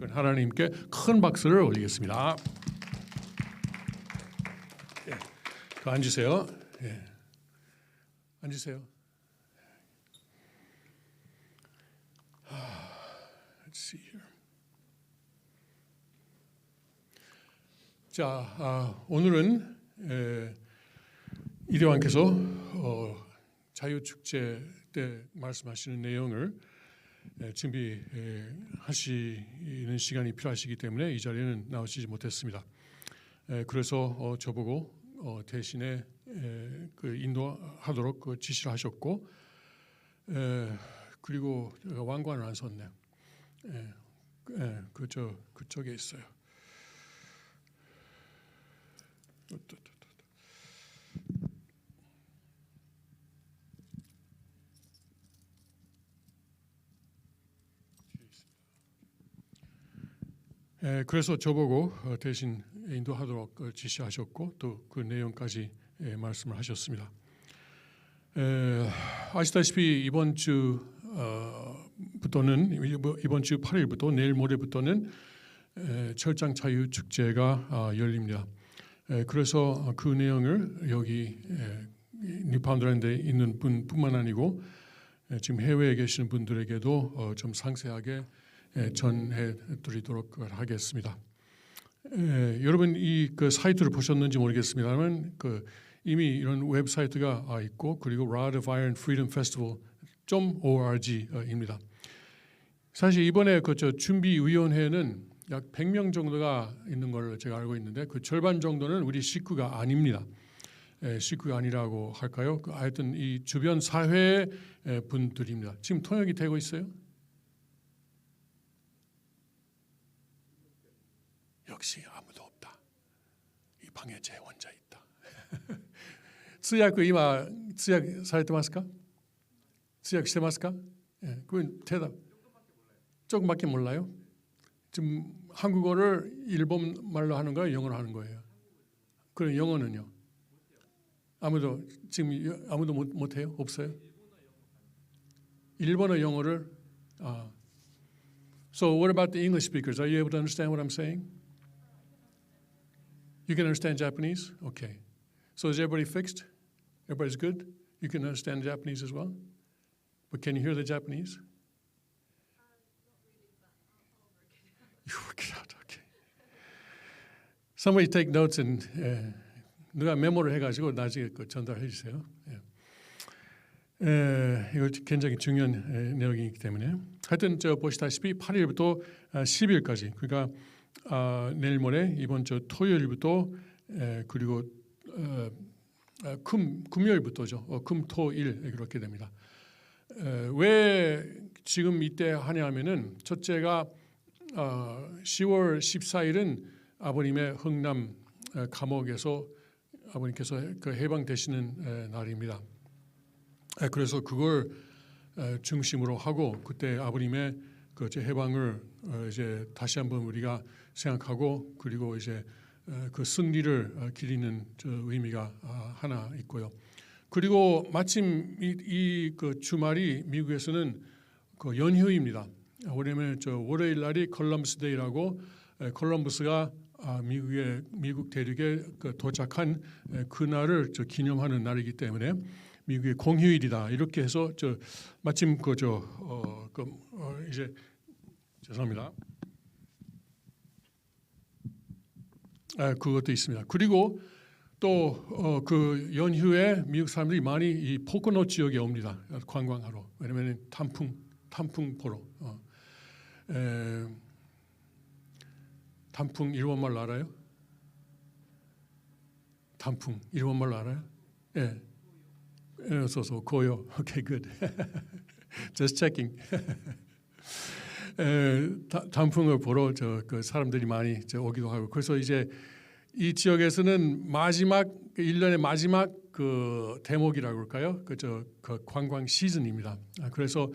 하나님께 큰 박수를 올리겠습니다. 예, 앉으세요. 예. 앉으세요. Let's see here. 자, 오늘은 이대왕께서 자유축제 때 말씀하시는 내용을 준비하시는 시간이 필요하시기 때문에 이 자리에는 나오시지 못했습니다. 그래서 저보고 대신에 인도하도록 지시를 하셨고, 그리고 왕관을 안 썼네요. 그쪽에 있어요. 그래서 저보고 대신 인도하도록 지시하셨고 또 그 내용까지 말씀을 하셨습니다. 아시다시피 이번 주 8일부터 내일 모레부터는 철장 자유 축제가 열립니다. 그래서 그 내용을 여기 뉴파운드랜드에 있는 분뿐만 아니고 지금 해외에 계시는 분들에게도 좀 상세하게 전해드리도록 하겠습니다. 여러분 그 사이트를 보셨는지 모르겠습니다만 이미 이런 웹사이트가 있고 그리고 Rod of Iron Freedom Festival.org입니다. 사실 이번에 준비위원회는 약 100명 정도가 있는 걸 제가 알고 있는데 그 절반 정도는 우리 식구가 아닙니다. 식구가 아니라고 할까요? 하여튼 이 주변 사회 분들입니다. 지금 통역이 되고 있어요? 역시 아무도 없다. 이 방에 제 혼자 있다. 通訳今通訳されてますか? 通訳してますか? 예, 그건 대답. 조금밖에 몰라요. 지금 한국어를 일본 말로 하는 거예요, 영어로 하는 거예요. 그럼 영어는요? 아무도 못 해요? 없어요? 일본어 영어를 So what about the English speakers? Are you able to understand what I'm saying? You can understand Japanese? Okay. So is everybody fixed? Everybody's good? You can understand Japanese as well? But can you hear the Japanese? You work it out. Okay. Somebody take notes and 누가 메모를 해가지고 나중에 전달해 주세요. 이거 굉장히 중요한 내용이기 때문에 하여튼 보시다시피 8일부터 10일까지 그러니까 내일 모레 이번 주 토요일부터 그리고 금요일부터죠. 금토일 그렇게 됩니다. 왜 지금 이때 하냐면은 첫째가 10월 14일은 아버님의 흥남 감옥에서 아버님께서 해방되시는 날입니다. 그래서 그걸 중심으로 하고 그때 아버님의 해방을 이제 다시 한번 우리가 생각하고 그리고 이제 그 승리를 기리는 의미가 하나 있고요. 그리고 마침 이 주말이 미국에서는 연휴입니다. 왜냐하면 월요일 날이 콜럼버스 데이라고 콜럼버스가 미국 대륙에 도착한 그날을 기념하는 날이기 때문에 미국의 공휴일이다 이렇게 해서 마침 이제 죄송합니다. 그것도 있습니다. 그리고 또 그 연휴에 미국 사람들이 많이 이 포코노 지역에 옵니다. 관광하러. 왜냐하면 단풍 보러. 단풍 일본말로 알아요? 단풍 일본말로 알아요? 예. so 고요. Okay, good. Just checking. 단풍을 보러 그 사람들이 많이 오기도 하고 그래서 이제 이 지역에서는 마지막 1년의 마지막 그 대목이라고 할까요? 그 관광 시즌입니다. 그래서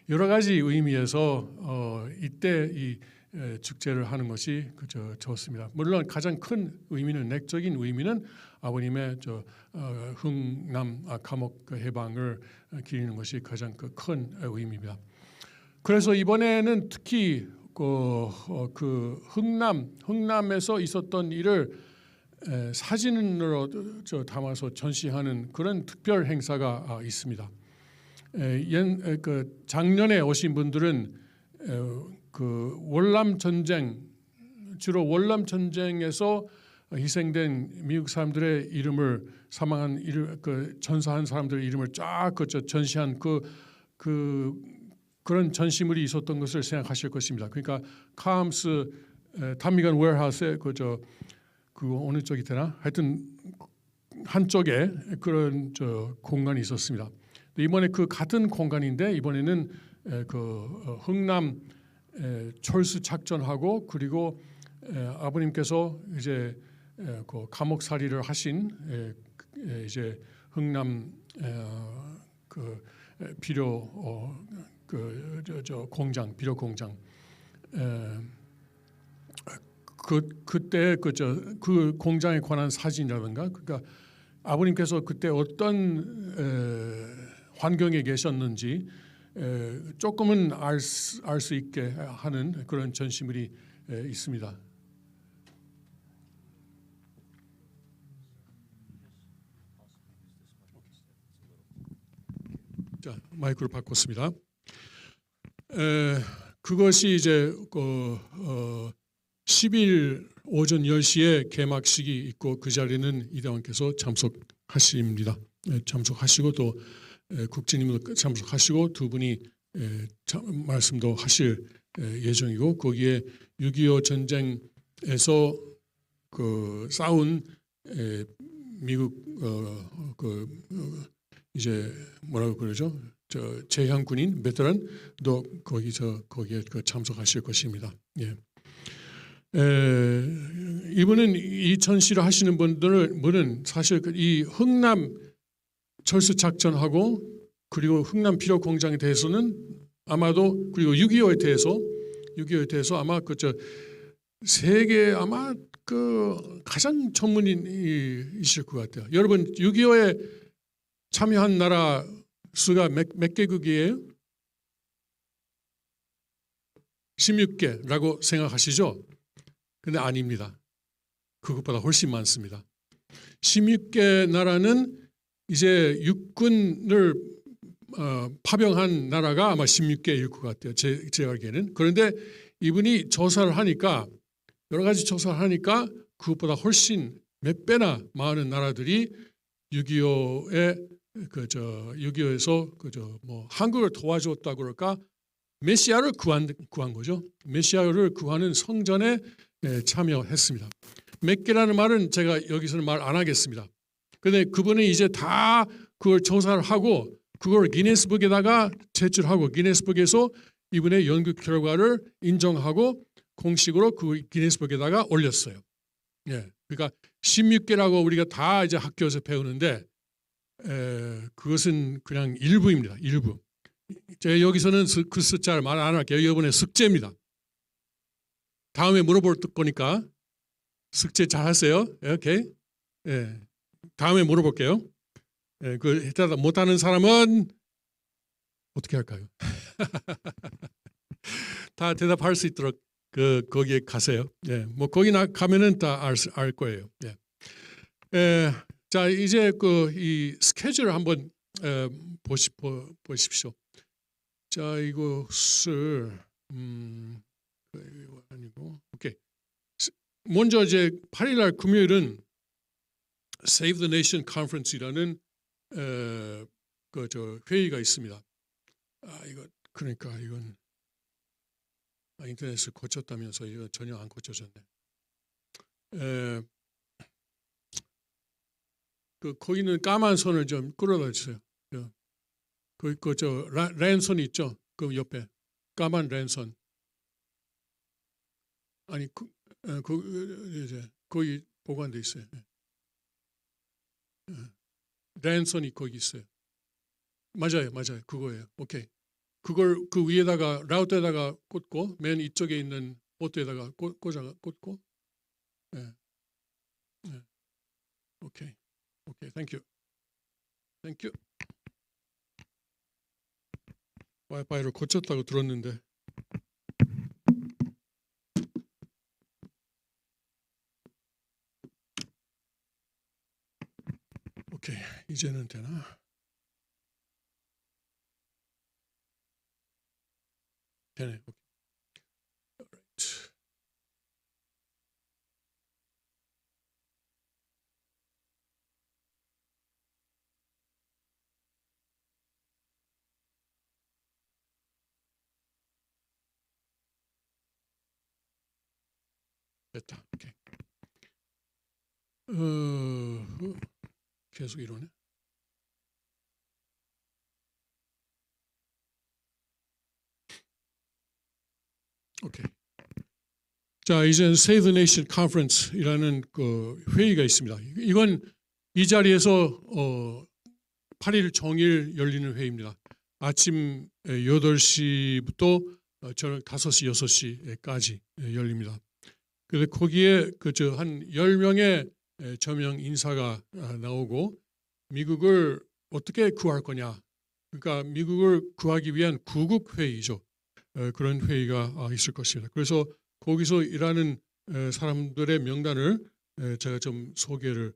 여러 가지 의미에서 이때 이 축제를 하는 것이 좋습니다. 물론 가장 큰 의미는 내적인 의미는 아버님의 흥남 감옥 해방을 기리는 것이 가장 큰 의미입니다. 그래서 이번에는 특히 그 흥남에서 있었던 일을 사진으로 담아서 전시하는 그런 특별 행사가 있습니다. 그 작년에 오신 분들은 그 월남 전쟁, 주로 월남 전쟁에서 희생된 미국 사람들의 이름을 사망한 그 전사한 사람들의 이름을 쫙 전시한 그런 전시물이 있었던 것을 생각하실 것입니다. 그러니까 카함스 타미건 웨어하우스에 그 어느 쪽이 되나? 하여튼 한쪽에 그런 공간이 있었습니다. 이번에 그 같은 공간인데 이번에는 그 흥남 철수 작전하고 그리고 아버님께서 이제 그 감옥살이를 하신 이제 흥남 그 비료 공장 비료 공장 그때 그 공장에 관한 사진이라든가 그러니까 아버님께서 그때 어떤 환경에 계셨는지 조금은 알 수 있게 하는 그런 전시물이 있습니다. 자, 마이크를 바꿨습니다. 그것이 이제 10일 오전 10시에 개막식이 있고 그 자리는 이대왕께서 참석하십니다. 참석하시고 또 국장님도 참석하시고 두 분이 말씀도 하실 예정이고 거기에 6.25 전쟁에서 그 싸운 미국 이제 뭐라고 그러죠? 제향군인 베테랑도 거기에 참석하실 것입니다. 예. 이분은 이 전시를 하시는 분은 사실 이 흥남 철수 작전하고 그리고 흥남 비료 공장에 대해서는 아마도 그리고 6.25에 대해서 아마 세계 아마 그 가장 전문인이실 것 같아요. 여러분 6.25에 참여한 나라 수가 몇 개국이에요? 16개라고 생각하시죠? 근데 아닙니다. 그것보다 훨씬 많습니다. 16개 나라는 이제 육군을 파병한 나라가 아마 16개일 것 같아요. 제가 알기에는. 그런데 이분이 조사를 하니까 여러 가지 조사를 하니까 그것보다 훨씬 몇 배나 많은 나라들이 6.25에서 뭐 한국을 도와줬다 그럴까? 메시아를 구한 거죠. 메시아를 구하는 성전에 참여했습니다. 몇 개라는 말은 제가 여기서는 말 안 하겠습니다. 그런데 그분이 이제 다 그걸 조사를 하고 그걸 기네스북에다가 제출하고 기네스북에서 이분의 연구 결과를 인정하고 공식으로 그 기네스북에다가 올렸어요. 예, 그러니까 16개라고 우리가 다 이제 학교에서 배우는데 그것은 그냥 일부입니다. 일부. 제가 여기서는 그 숫자를 말 안 할게요. 이번에 숙제입니다. 다음에 물어볼 거니까 숙제 잘 하세요. 오케이. 예. 다음에 물어볼게요. 예, 그 대답 못하는 사람은 어떻게 할까요? 다 대답할 수 있도록 거기에 가세요. 예, 뭐 거기 가면은 다 알 거예요. 예. 자 이제 이 스케줄을 한번 보십시오. 자 이것을 이거 아니고 오케이. 먼저 이제 8일날 금요일은 Save the Nation Conference이라는 회의가 있습니다. 이거 그러니까 이건 인터넷을 고쳤다면서 이거 전혀 안 고쳐졌네. 거기는 까만 선을 좀 끌어다 주세요. 랜선 있죠? 그 옆에 까만 랜선. 아니 이제 거기 보관돼 있어요. 랜선이 거기 있어요. 맞아요. 그거예요. 오케이. 그걸 그 위에다가 라우트에다가 꽂고 맨 이쪽에 있는 보트에다가 꽂고. 예. 오케이. 땡큐. 와이파이를 고쳤다고 들었는데 오케이, 이제는 되나? 되네. 오케이. Alright. 됐다. 오케이. 계속 이러네. 오케이. 자, 이제 Save the Nation Conference이라는 그 회의가 있습니다. 이건 이 자리에서 8일 종일 열리는 회의입니다. 아침 8시부터 저녁 5시, 6시까지 열립니다. 그래서 거기에 한 10명의 저명 인사가 나오고 미국을 어떻게 구할 거냐. 그러니까 미국을 구하기 위한 구국 회의죠. 그런 회의가 있을 것입니다. 그래서 거기서 일하는 사람들의 명단을 제가 좀 소개를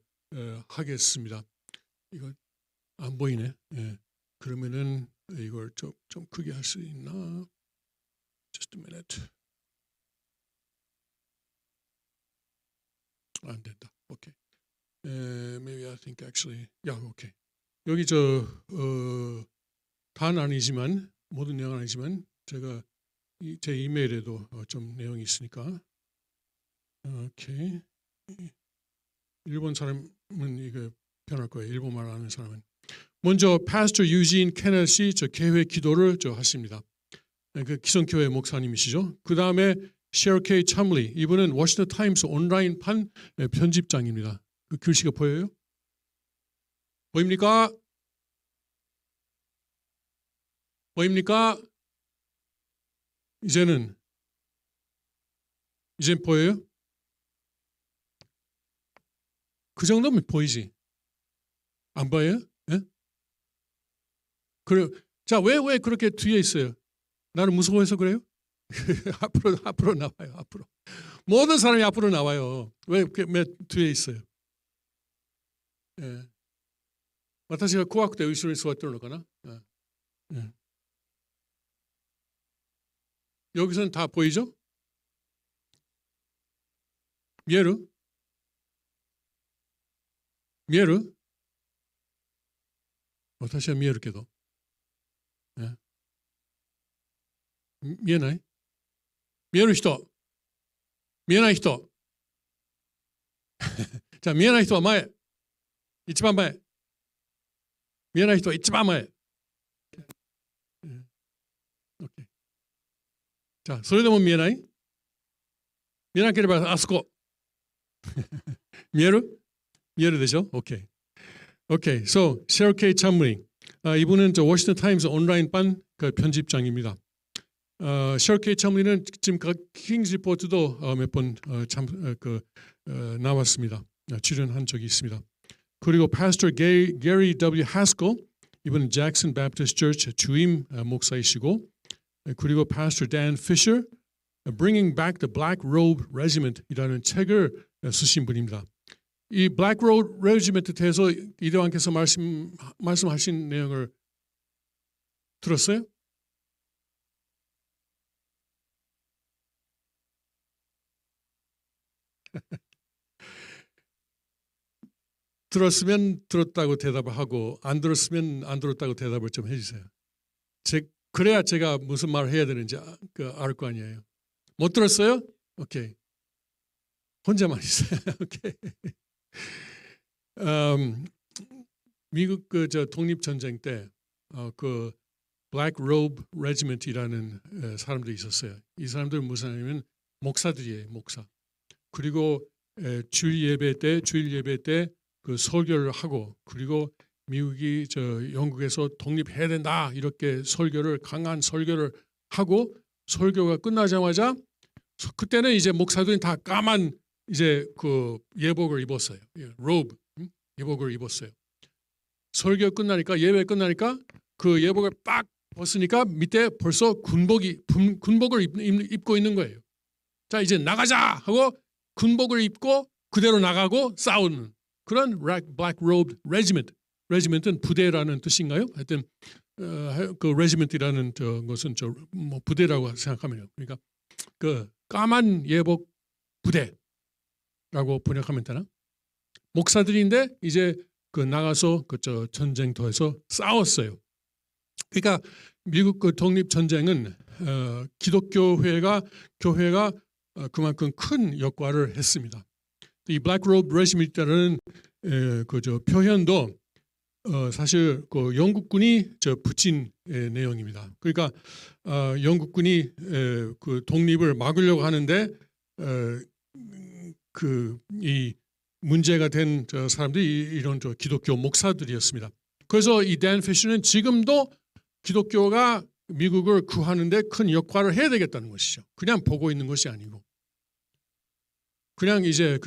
하겠습니다. 이거 안 보이네. 그러면은 이걸 좀 크게 할 수 있나? Just a minute. 안 된다. 오케이. Maybe I think actually. 오케이. 여기 단 아니지만 모든 내용 아니지만 제가 제 이메일에도 좀 내용이 있으니까. 오케이. 일본 사람은 이거 편할 거예요. 일본말 아는 사람은. 먼저 Pastor Eugene Kenneth이 개회 기도를 하십니다. 그 기성교회 목사님이시죠. 그 다음에 Cheryl K. Chumley, 이분은 워싱턴 타임스 온라인판 편집장입니다. 그 글씨가 보여요? 보입니까? 보입니까? 이제는 보여요? 그 정도면 보이지? 안 보여요? 예? 그래. 자, 왜 그렇게 뒤에 있어요? 나는 무서워해서 그래요? 앞으로 나와요. 앞으로. 모든 사람이 앞으로 나와요. 왜 뒤에 있어요? 私が怖くて後ろに座ってるのかな? 여기서는 다 보이죠? 見える? 見える? 私は見えるけど。見えない? 見える人、見えない人。じゃあ見えない人は前、一番前。見えない人は一番前。OK。じゃあそれでも見えない？見えなければあそこ。見える？見えるでしょ？ OK。OK。So Cheryl K. Chumley. 이분은 워싱턴 타임스 온라인판 편집장입니다. Cheryl K. Chumley는 지금 킹스 리포트도 몇 번 나왔습니다. 출연한 적이 있습니다. 그리고 Pastor Gary W. Haskell, 이분은 잭슨 베프티스트 처치 주임 목사이시고, 그리고 Pastor Dan Fisher, Bringing Back the Black Robe Regiment이라는 책을 쓰신 분입니다. 이 Black Robe Regiment에 대해서 이대왕께서 말씀하신 내용을 들었어요? 들었으면 들었다고 대답을 하고 안 들었으면 안 들었다고 대답을 좀 해주세요. 그래야 제가 무슨 말을 해야 되는지 알 거 아니에요. 못 들었어요? 오케이. 혼자만 있어요. 오케이. 미국 독립 전쟁 때 그 Black Robe Regiment이라는 사람들이 있었어요. 이 사람들은 무슨 하냐면 목사들이에요. 목사. 그리고 주일 예배 때 그 설교를 하고, 그리고 미국이 영국에서 독립해야 된다 이렇게 강한 설교를 하고, 설교가 끝나자마자 그때는 이제 목사들이 다 까만 이제 그 예복을 입었어요. 로브 예복을 입었어요. 설교 끝나니까, 예배 끝나니까 그 예복을 딱 벗으니까 밑에 벌써 군복을 입고 있는 거예요. 자, 이제 나가자 하고 군복을 입고 그대로 나가고 싸우는 그런 Black Robe Regiment, 레지멘트는 부대라는 뜻인가요? 하여튼 그 레지멘트라는 것은 뭐 부대라고 생각하면요. 그러니까 그 까만 예복 부대라고 번역하면 되나? 목사들인데 이제 그 나가서 그 전쟁터에서 싸웠어요. 그러니까 미국 그 독립 전쟁은 기독교회가 교회가 그만큼 큰 역할을 했습니다. 이 Black Robe Regiment이라는 그 표현도 사실 그 영국군이 붙인 내용입니다. 그러니까 영국군이 그 독립을 막으려고 하는데 그 이 문제가 된 사람들이 이런 기독교 목사들이었습니다. 그래서 이 댄 피셔는 지금도 기독교가 미국을 구하는데 큰 역할을 해야 되겠다는 것이죠. 그냥 보고 있는 것이 아니고, 그냥 이제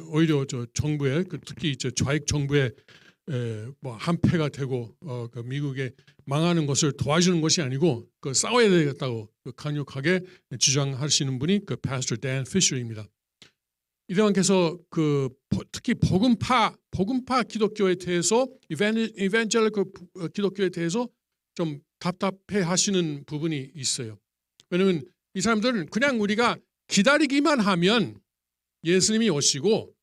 오히려 정부의 특히 좌익 정부의 뭐 한패가 되고 그 미국에 망하는 것을 도와주는 것이 아니고 그 싸워야 되겠다고 강력하게 주장하시는 분이 그 파스터 댄 피셔입니다. 이들께서 그 특히 복음파 기독교에 대해서 이벤젤릭 기독교에 대해서 좀 답답해하시는 부분이 있어요. 왜냐하면 이 사람들은 그냥 우리가 기다리기만 하면 예수님이 오시고,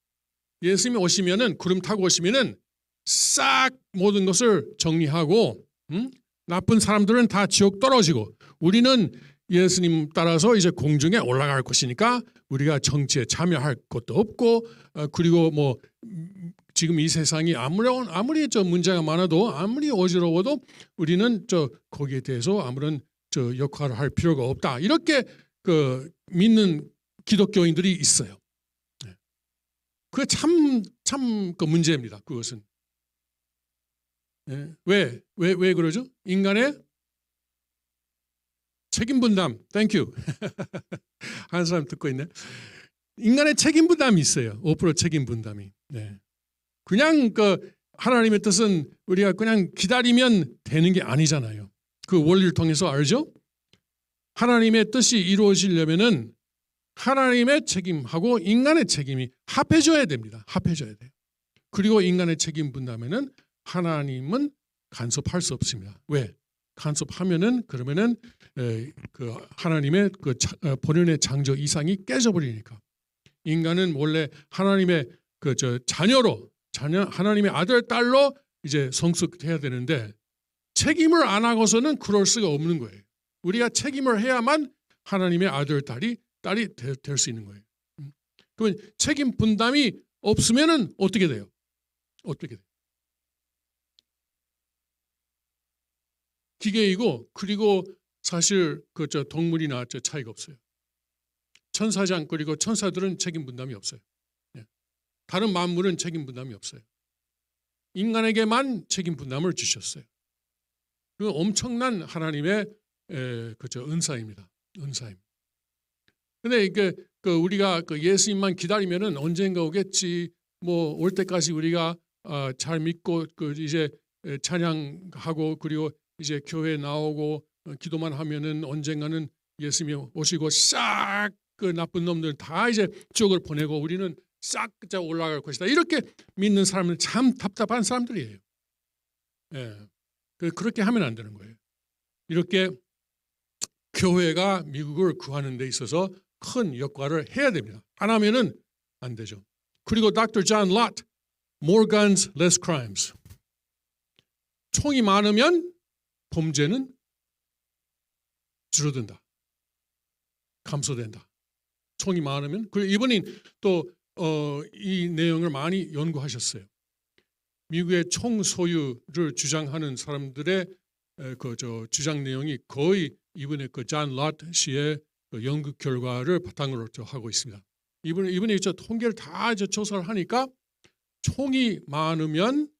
예수님이 오시면은 구름 타고 오시면은 싹 모든 것을 정리하고 나쁜 사람들은 다 지옥 떨어지고 우리는 예수님 따라서 이제 공중에 올라갈 것이니까 우리가 정치에 참여할 것도 없고, 그리고 뭐 지금 이 세상이 아무리 문제가 많아도 아무리 어지러워도 우리는 거기에 대해서 아무런 역할을 할 필요가 없다, 이렇게 그 믿는 기독교인들이 있어요. 그게 참 그 문제입니다. 그것은 왜 그러죠? 인간의 책임 분담. 땡큐. 한 사람 듣고 있네. 인간의 책임 분담이 있어요. 5% 책임 분담이. 네. 그냥 그 하나님의 뜻은 우리가 그냥 기다리면 되는 게 아니잖아요. 그 원리를 통해서 알죠? 하나님의 뜻이 이루어지려면은 하나님의 책임하고 인간의 책임이 합해져야 됩니다. 합해져야 돼요. 그리고 인간의 책임 분담에는 하나님은 간섭할 수 없습니다. 왜? 간섭하면은 그러면은 그 하나님의 그 본연의 창조 이상이 깨져버리니까. 인간은 원래 하나님의 그 자녀 하나님의 아들 딸로 이제 성숙해야 되는데 책임을 안 하고서는 그럴 수가 없는 거예요. 우리가 책임을 해야만 하나님의 아들 딸이 될 수 있는 거예요. 그러면 책임 분담이 없으면은 어떻게 돼요? 어떻게 돼요? 기계이고, 그리고 사실 그 동물이나 차이가 없어요. 천사장, 그리고 천사들은 책임 분담이 없어요. 다른 만물은 책임 분담이 없어요. 인간에게만 책임 분담을 주셨어요. 그 엄청난 하나님의 은사입니다. 은사입니다. 근데 이게 우리가 예수님만 기다리면은 언젠가 오겠지. 뭐 올 때까지 우리가 잘 믿고 이제 찬양하고 그리고 이제 교회 나오고 기도만 하면은 언젠가는 예수님이 오시고 싹 그 나쁜 놈들 다 이제 지옥을 보내고 우리는 싹 올라갈 것이다. 이렇게 믿는 사람은 참 답답한 사람들이에요. 예. 그렇게 하면 안 되는 거예요. 이렇게 교회가 미국을 구하는 데 있어서 큰 역할을 해야 됩니다. 안 하면은 안 되죠. 그리고 Dr. John Lott, More Guns, Less Crimes. 총이 많으면 범죄는 줄어든다. 감소된다. 총이 많으면. 그리고 이분이 또 이 내용을 많이 연구하셨어요. 미국의 총 소유를 주장하는 사람들의 주장 내용이 거의 이분의 존 럿 씨의 연구 결과를 바탕으로 하고 있습니다. 이분이 통계를 다 조사를 하니까 총이 많으면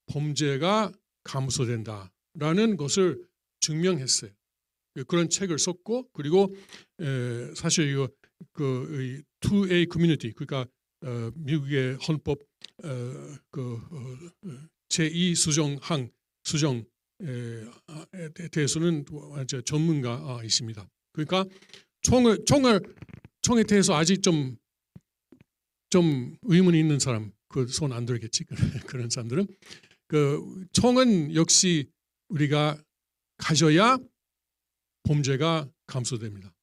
범죄가 감소된다라는 것을 증명했어요. 그런 책을 썼고, 그리고 사실 이거 그 2A 커뮤니티, 그러니까 미국의 헌법 제2 수정에 대해서는 전문가이십니다. 그러니까 총에 대해서 아직 좀 의문이 있는 사람 그 손 안 들겠지 그런 사람들은 그 총은 역시 우리가 가져야 범죄가 감소됩니다.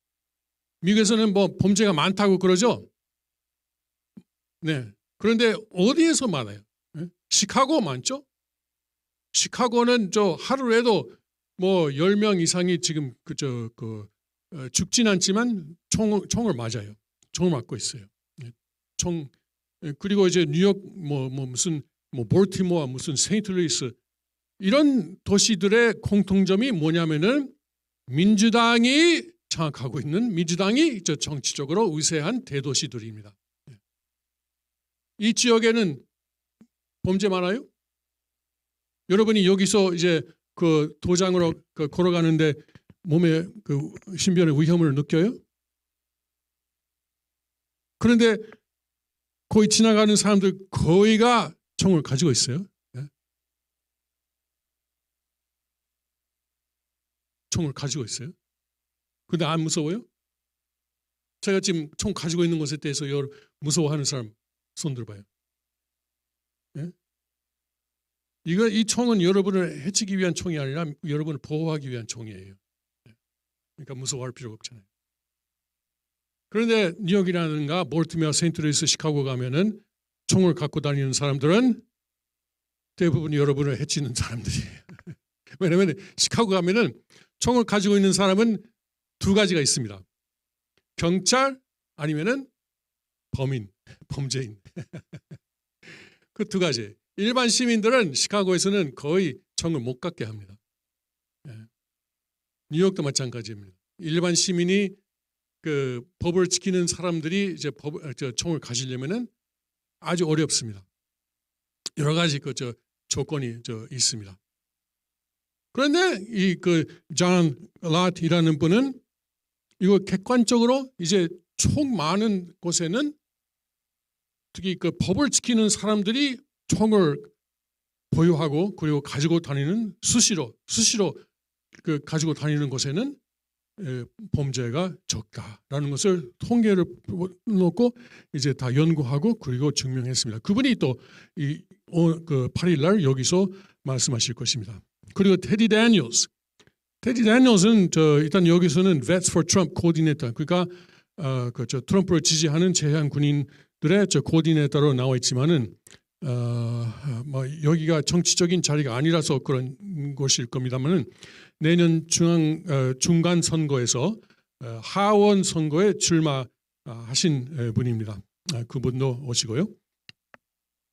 미국에서는 뭐 범죄가 많다고 그러죠. 네. 그런데 어디에서 많아요? 시카고 많죠? 시카고는 저 하루에도 뭐 10명 이상이 지금 죽진 않지만 총을 맞아요. 총을 맞고 있어요. 그리고 이제 뉴욕 무슨 볼티모어 무슨 세인트루이스 이런 도시들의 공통점이 뭐냐면은 민주당이 장악하고 있는 민주당이 정치적으로 우세한 대도시들입니다. 이 지역에는 범죄 많아요? 여러분이 여기서 이제 그 도장으로 걸어가는데 몸에 그 신변의 위험을 느껴요? 그런데 거기 지나가는 사람들 거의가 총을 가지고 있어요. 총을 가지고 있어요. 근데 안 무서워요? 제가 지금 총 가지고 있는 것에 대해서 무서워하는 사람 손 들어봐요. 예? 이 총은 여러분을 해치기 위한 총이 아니라 여러분을 보호하기 위한 총이에요. 그러니까 무서워할 필요가 없잖아요. 그런데 뉴욕이라든가 볼티모어, 세인트루이스, 시카고 가면은 총을 갖고 다니는 사람들은 대부분 여러분을 해치는 사람들이에요. 왜냐하면 시카고 가면은 총을 가지고 있는 사람은 두 가지가 있습니다. 경찰 아니면은 범죄인. 그 두 가지. 일반 시민들은 시카고에서는 거의 총을 못 갖게 합니다. 뉴욕도 마찬가지입니다. 일반 시민이 그 법을 지키는 사람들이 이제 총을 가지려면은 아주 어렵습니다. 여러 가지 조건이 있습니다. 그런데 이 존 랏이라는 분은 이거 객관적으로 이제 총 많은 곳에는 특히 그 법을 지키는 사람들이 총을 보유하고 그리고 가지고 다니는 수시로 그 가지고 다니는 곳에는 범죄가 적다라는 것을 통계를 놓고 이제 다 연구하고 그리고 증명했습니다. 그분이 또 그 8일 날 여기서 말씀하실 것입니다. 그리고 테디 데니얼스는 일단 여기서는 Vets for Trump 코디네이터, 그러니까 트럼프를 지지하는 제한 군인들의 코디네이터로 나와 있지만은 여기가 정치적인 자리가 아니라서 그런 것일 겁니다만은 내년 중간 선거에서 하원 선거에 출마하신 분입니다. 그분도 오시고요.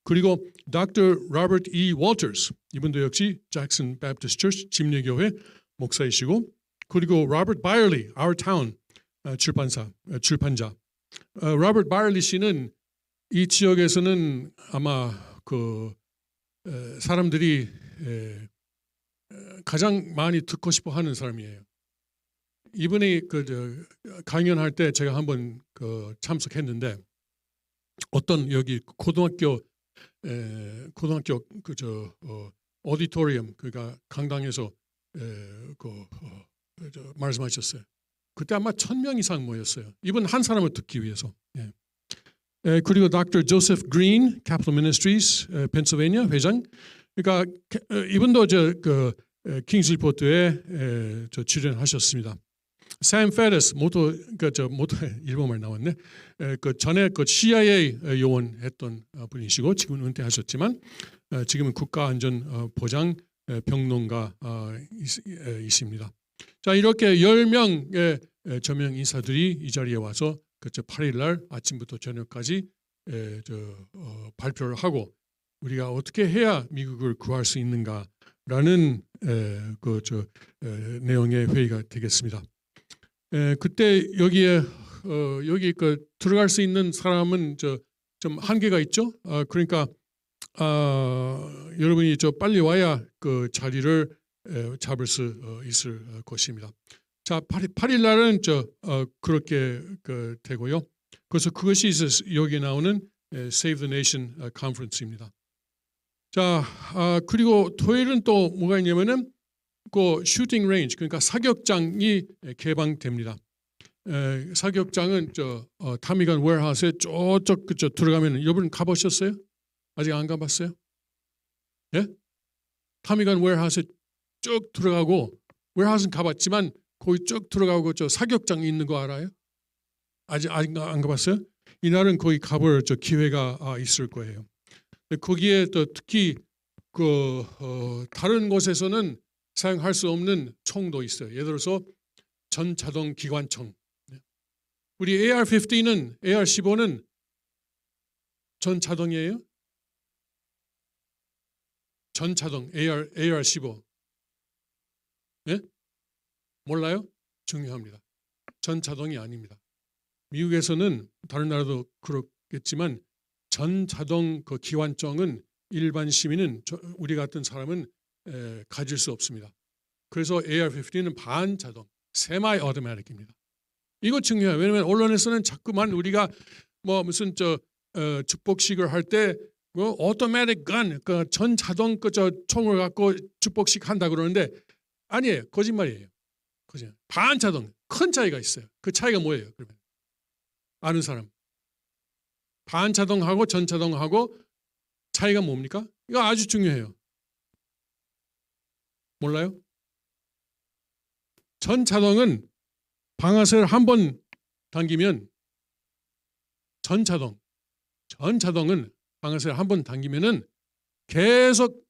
그리고 Dr. Robert E. Walters, 이분도 역시 잭슨 베프티스트 처치 침례교회 목사이시고, 그리고 Robert Byerly, Our Town 출판자. Robert Byerly 씨는 이 지역에서는 아마 사람들이 가장 많이 듣고 싶어하는 사람이에요. 이분이 강연할 때 제가 한번 참석했는데 어떤 여기 고등학교 오디토리엄, 그러니까 강당에서 말씀하셨어요. 그때 아마 1,000명 이상 모였어요. 이분 한 사람을 듣기 위해서. 그리고 Dr. Joseph Green, Capital Ministries, 펜실베니아 회장. 그러니까 이분도 킹스 리포트에 출연하셨습니다. 샘 페레스, 모토 일본말 나왔네. 전에 CIA 요원했던 분이시고 지금은 은퇴하셨지만 지금은 국가안전보장 평론가이십니다. 자, 이렇게 10명의 저명 인사들이 이 자리에 와서 8일 날 아침부터 저녁까지 발표를 하고 우리가 어떻게 해야 미국을 구할 수 있는가라는 내용의 회의가 되겠습니다. 그때 여기 들어갈 수 있는 사람은 좀 한계가 있죠. 그러니까 여러분이 빨리 와야 그 자리를 잡을 수 있을 것입니다. 자, 8일 날은 그렇게 되고요. 그래서 그것이 여기 나오는 Save the Nation 컨퍼런스입니다. 자, 그리고 토요일은 또 뭐가 있냐면은 그 슈팅 레인지, 그러니까 사격장이 개방됩니다. 사격장은 타미건 웨어하우스에 저쪽 들어가면 여러분 가보셨어요? 아직 안 가봤어요? 예? 타미건 웨어하우스 쭉 들어가고 웨어하우스는 가봤지만 거기 쭉 들어가고 저 사격장이 있는 거 알아요? 아직 안 가봤어요? 이날은 거기 가볼 저 기회가 있을 거예요. 거기에 또 특히 그 다른 곳에서는 사용할 수 없는 총도 있어요. 예를 들어서 전자동 기관총. 우리 AR-15는 AR-15는 전자동이에요? 전자동 AR-15. 예? 몰라요? 중요합니다. 전자동이 아닙니다. 미국에서는 다른 나라도 그렇겠지만 전자동 그 기관총은 일반 시민은 우리 같은 사람은 가질 수 없습니다. 그래서 AR-15는 반자동, 세마이 오토매틱입니다. 이거 중요해요. 왜냐하면 언론에서는 자꾸만 우리가 뭐 무슨 축복식을 할 때 오토매틱 건, 그 전자동 그 총을 갖고 축복식 한다 그러는데 아니에요. 거짓말이에요. 거짓말. 반자동 큰 차이가 있어요. 그 차이가 뭐예요? 그러면 아는 사람. 반자동하고 전자동하고 차이가 뭡니까? 이거 아주 중요해요. 몰라요? 전자동은 방아쇠를 한 번 당기면 전자동은 방아쇠를 한 번 당기면은 계속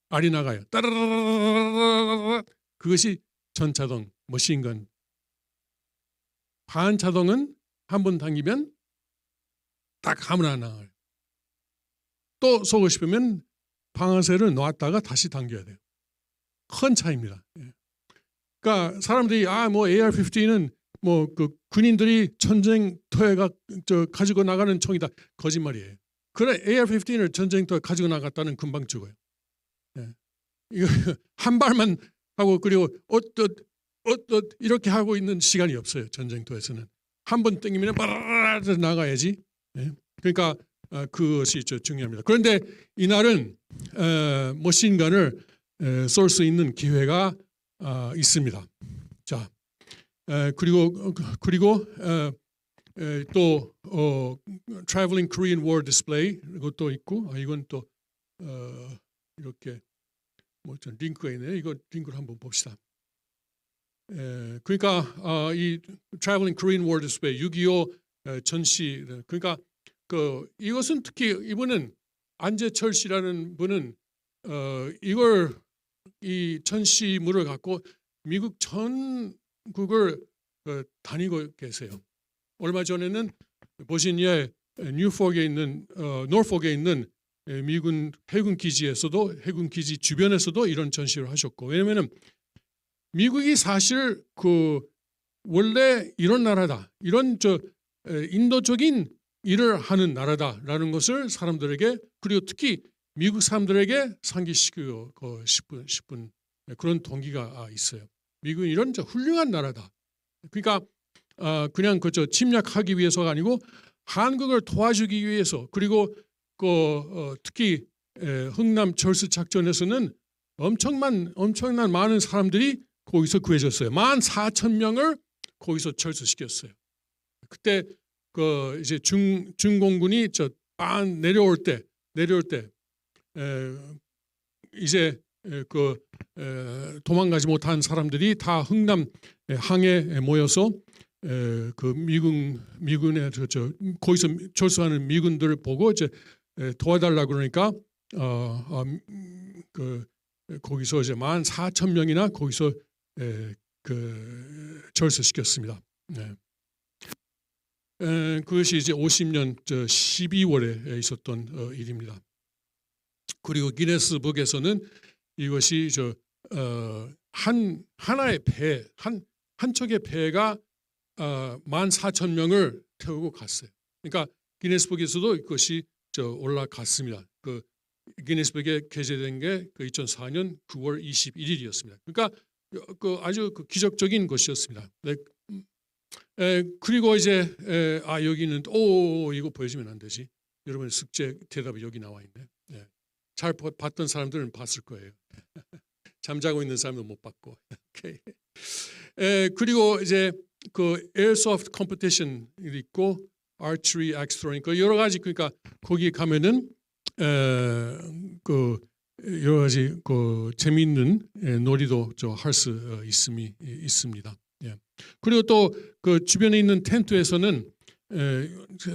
알이 나가요. 따라라라라라라. 그것이 전자동 머신건. 반자동은 한 번 당기면 딱 아무나 나가요. 또 쏘고 싶으면 방아쇠를 놨다가 다시 당겨야 돼요. 큰 차이입니다. 그러니까 사람들이 뭐 AR-15는 뭐 그 군인들이 전쟁터에 가지고 나가는 총이다. 거짓말이에요. 그래 AR-15를 전쟁터에 가지고 나갔다는 금방 죽어요. 이거 한 발만 하고 그리고 이렇게 하고 있는 시간이 없어요. 전쟁터에서는 한 번 땡기면 빠라라라 나가야지. 그러니까 그것이 중요합니다. 그런데 이날은 머신건을 쏠 수 있는 기회가 있습니다. 자, 그리고 또 Traveling Korean War Display 이것도 있고 이건 또 이렇게 뭐 링크가 있네요. 이거 링크를 한번 봅시다. 그러니까 이 Traveling Korean War Display 6.25 전시 그러니까 이것은 특히 이분은 안재철 씨라는 분은 이걸 이 전시물을 갖고 미국 전국을 다니고 계세요. 얼마 전에는 버지니아 뉴포크에 있는 노포크에 있는 미군 해군 기지에서도 해군 기지 주변에서도 이런 전시를 하셨고 왜냐하면 미국이 사실 원래 이런 나라다 이런 인도적인 일을 하는 나라다라는 것을 사람들에게 그리고 특히 미국 사람들에게 상기시키고 싶은 그런 동기가 있어요. 미국은 이런 훌륭한 나라다. 그러니까 그냥 침략하기 위해서가 아니고 한국을 도와주기 위해서 그리고 특히 흥남 철수 작전에서는 엄청난 많은 사람들이 거기서 구해졌어요. 14,000명을 거기서 철수시켰어요. 그때 이제 중공군이 내려올 때 이제 도망가지 못한 사람들이 다 흥남 항에 모여서 미군의 거기서 철수하는 미군들을 보고 이제 도와달라고 그러니까 거기서 이제 14,000명이나 거기서 철수시켰습니다. 네. 그것이 이제 50년 12월에 있었던 일입니다. 그리고 기네스북에서는 이것이 하나의 배, 한 척의 배가 14,000명을 태우고 갔어요. 그러니까 기네스북에서도 이것이 올라갔습니다. 기네스북에 게재된 게 2004년 9월 21일이었습니다. 그러니까 아주 기적적인 것이었습니다. 네. 그리고 이제 여기는 이거 보여주면 안 되지. 여러분 숙제 대답이 여기 나와 있네. 네. 잘 봤던 사람들은 봤을 거예요. 잠자고 있는 사람도 못 봤고. 그리고 이제 에어소프트 컴피티션이 있고 archery, axe throwing, 그 여러 가지 그러니까 거기 가면은 그 여러 가지 그 재미있는 놀이도 할 수 있습니다. 예. 그리고 또 그 주변에 있는 텐트에서는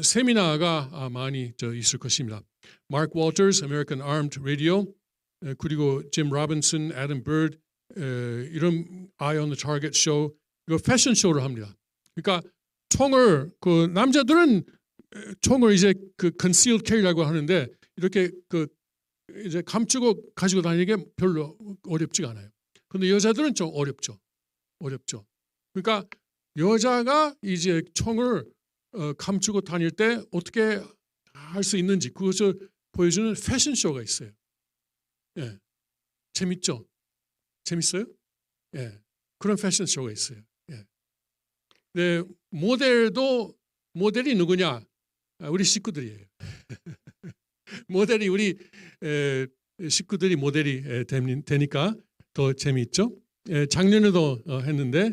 세미나가 많이 있을 것입니다. 마크 월터스, American Armed Radio, 그리고 짐 로빈슨, 애덤 버드, 이런 Eye on the Target Show, 이거 패션 쇼를 합니다. 그러니까 총을 그 남자들은 총을 이제 그 concealed carry라고 하는데 이렇게 그 이제 감추고 가지고 다니는 게 별로 어렵지가 않아요. 근데 여자들은 좀 어렵죠. 그러니까 여자가 이제 총을 감추고 다닐 때 어떻게 할 수 있는지 그것을 보여주는 패션 쇼가 있어요. 예, 재밌죠? 재밌어요? 예, 그런 패션 쇼가 있어요. 예. 네, 모델이 누구냐? 우리 식구들이에요. 모델이 우리 식구들이 모델이 되니까 더 재미있죠. 작년에도 했는데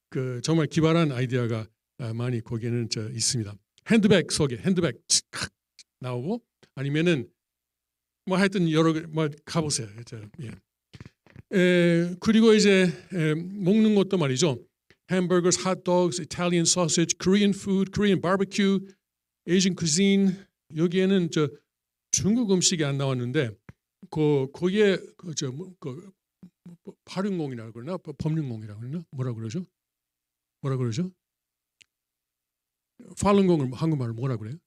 그 정말 기발한 아이디어가 많이 거기에는 있습니다. 핸드백 소개, 핸드백 나오고 아니면은 뭐 하여튼 여러 뭐 가보세요. 그리고 이제 먹는 것도 말이죠. hamburgers, hot dogs, Italian sausage, Korean food, Korean barbecue, Asian cuisine. 여기에는 중국 음식이 안 나왔는데 거기에 그 파륜공이라고 그러나 법륜공이라고 그러나 뭐라 그러죠? 팔륜공을 한국말로 뭐라 그래요?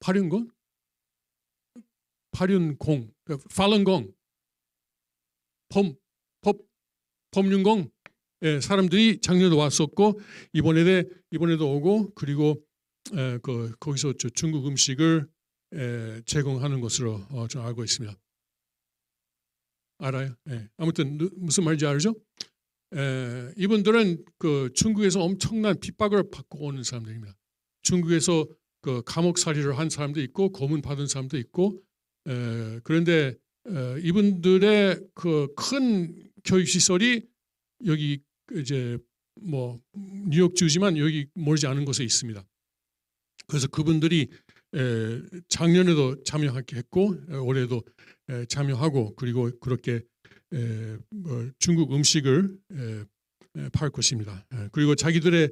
파륜공? 팔륜공, 법륜공. 예, 사람들이 작년에도 왔었고 이번에도 오고 그리고 거기서 중국 음식을 제공하는 것으로 좀 알고 있습니다. 알아요? 예. 아무튼 무슨 말인지 알죠? 이분들은 그 중국에서 엄청난 핍박을 받고 오는 사람들입니다. 중국에서 그 감옥살이를 한 사람도 있고 고문 받은 사람도 있고 그런데 이분들의 그 큰 교육 시설이 여기 이제 뭐 뉴욕주지만 여기 멀지 않은 곳에 있습니다. 그래서 그분들이 작년에도 참여했고 올해도 참여하고 그리고 그렇게 중국 음식을 팔 것입니다. 그리고 자기들의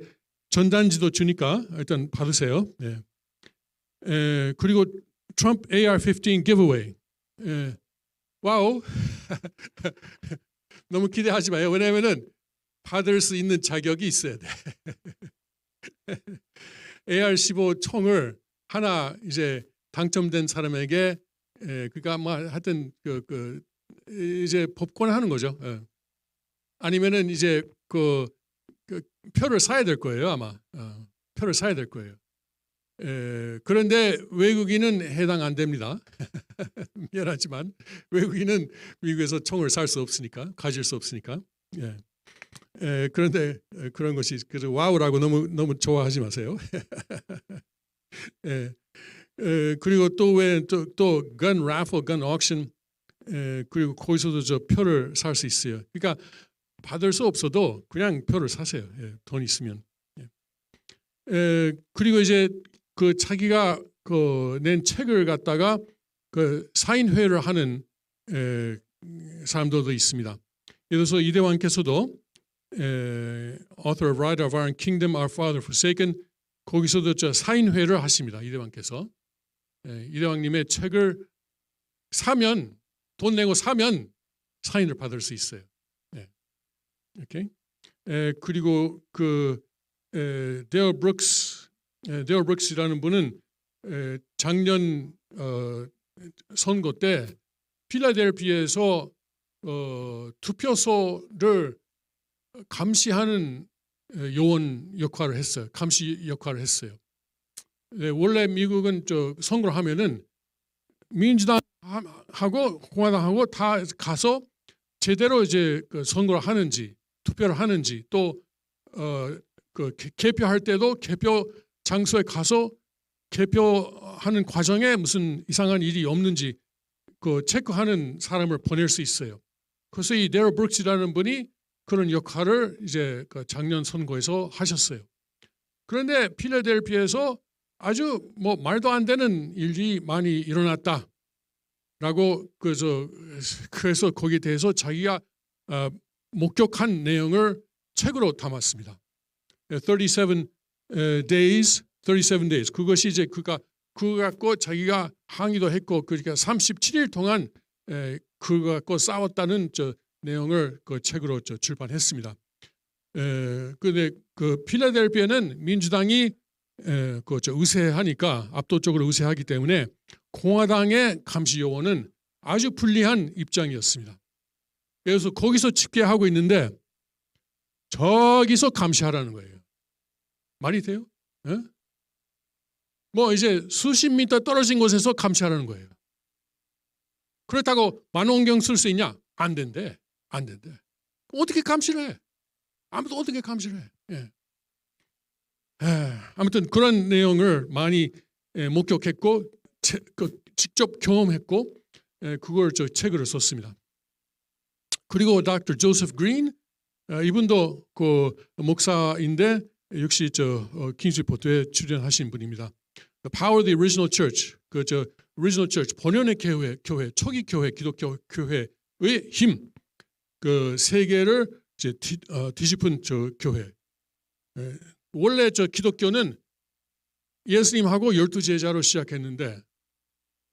전단지도 주니까 일단 받으세요. 그리고 트럼프 AR-15 giveaway. 와우. 너무 기대하지 마요. 왜냐하면은 받을 수 있는 자격이 있어야 돼. AR-15 총을 하나 이제 당첨된 사람에게 그러니까 뭐 하여튼 이제 법권하는 거죠. 아니면은 이제 그 표를 사야 될 거예요 아마. 표를 사야 될 거예요. 그런데 외국인은 해당 안 됩니다. 미안하지만 외국인은 미국에서 총을 살 수 없으니까 가질 수 없으니까. 그런데 그런 것이 그래서 와우라고 너무 좋아하지 마세요. 그리고 또 왜 또 gun raffle, gun auction 그리고 거기서도 저 표를 살 수 있어요. 그러니까 받을 수 없어도 그냥 표를 사세요. 돈 있으면. 그리고 이제 그 자기가 낸 책을 갖다가 그 사인회를 하는 사람들도 있습니다. 예를 들어서 이대왕께서도 Author of Ride of Iron Kingdom, Our Father Forsaken 거기서도 저 사인회를 하십니다. 이대왕께서 이대왕님의 책을 사면 돈 내고 사면 사인을 받을 수 있어요. 이렇게 그리고 그 데어 브룩스라는 분은 작년 선거 때 필라델피아에서 투표소를 감시하는 요원 역할을 했어요. 감시 역할을 했어요. 원래 미국은 선거를 하면은 민주당하고 공화당하고 다 가서 제대로 이제 선거를 하는지 투표를 하는지 또 개표할 때도 개표 장소에 가서 개표하는 과정에 무슨 이상한 일이 없는지 체크하는 사람을 보낼 수 있어요. 그래서 이 데럴 브룩스라는 분이 그런 역할을 이제 작년 선거에서 하셨어요. 그런데 필라델피아에서 아주 뭐 말도 안 되는 일이 많이 일어났다라고 그래서 거기에 대해서 자기가 목격한 내용을 책으로 담았습니다. 37 days, 37 days. 그것이 이제 그거 갖고 자기가 항의도 했고 그러니까 37일 동안 그거 갖고 싸웠다는 내용을 그 책으로 출판했습니다. 근데 그 필라델피아는 민주당이 우세하니까 압도적으로 우세하기 때문에 공화당의 감시 요원은 아주 불리한 입장이었습니다. 그래서 거기서 집계하고 있는데 저기서 감시하라는 거예요. 말이 돼요? 예? 뭐 이제 수십 미터 떨어진 곳에서 감시하라는 거예요. 그렇다고 만원경 쓸 수 있냐? 안 된대. 안 된대. 어떻게 감시를 해? 아무튼 어떻게 감시를 해? 예. 아무튼 그런 내용을 많이 목격했고 직접 경험했고 그걸 책으로 썼습니다. 그리고 Dr. Joseph Green 이분도 그 목사인데 역시 킹스 리포트에 출연하신 분입니다. The Power of the Original Church, Original Church 본연의 교회, 초기 교회, 기독교 교회의 힘, 그 세계를 이제 뒤집은 교회. 원래 기독교는 예수님하고 12제자로 시작했는데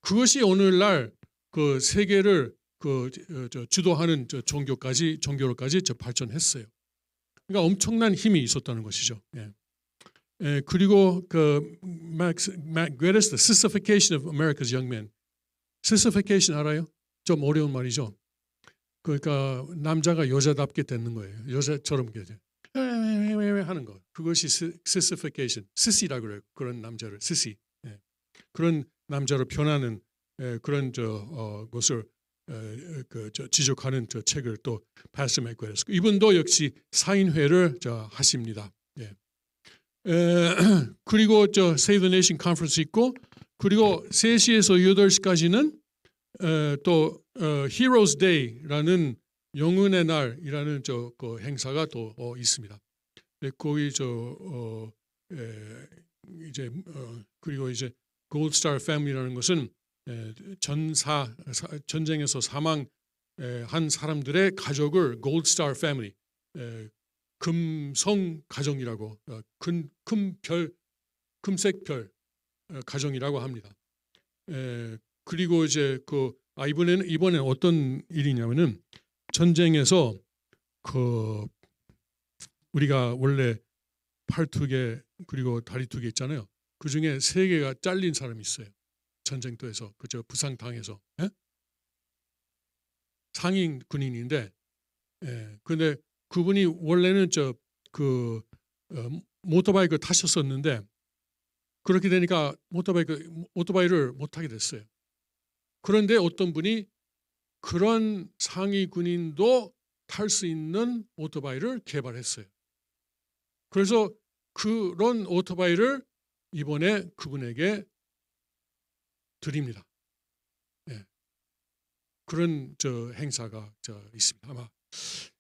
그것이 오늘날 그 세계를 주도하는 종교로까지 발전했어요. 그러니까 엄청난 힘이 있었다는 것이죠. 예. 그리고 Matt Geddes, the sissification of America's young men. sissification 알아요? 좀 어려운 말이죠. 그러니까 남자가 여자답게 되는 거예요. 여자처럼 하는 거. 그것이 sissification. 시시라 그래요. 그런 남자를 시시. 예. 그런 남자로 변하는 그런 것을 지적하는 책을 또 패스터 맥 게데스. 이분도 역시 사인회를 하십니다. 예. 그리고 Save the Nation Conference 있고 그리고 3시에서 8시까지는 또 Heroes Day라는 영웅의 날이라는 그 행사가 또 있습니다. 거기 이제 그리고 이제 Gold Star Family라는 것은 전쟁에서 사망한 사람들의 가족을 Gold Star Family, 금성 가정이라고 금색 별 가정이라고 합니다. 그리고 이제 이번에는 어떤 일이냐면은 전쟁에서 우리가 원래 팔 2개 그리고 다리 2개 있잖아요. 그 중에 3개가 잘린 사람이 있어요. 전쟁터에서 부상 당해서 상인 군인인데, 근데 그분이 원래는 모터바이크 타셨었는데 그렇게 되니까 오토바이를 못 타게 됐어요. 그런데 어떤 분이 그런 상위 군인도 탈 수 있는 오토바이를 개발했어요. 그래서 그런 오토바이를 이번에 그분에게 드립니다. 예. 그런 행사가 있습니다. 아마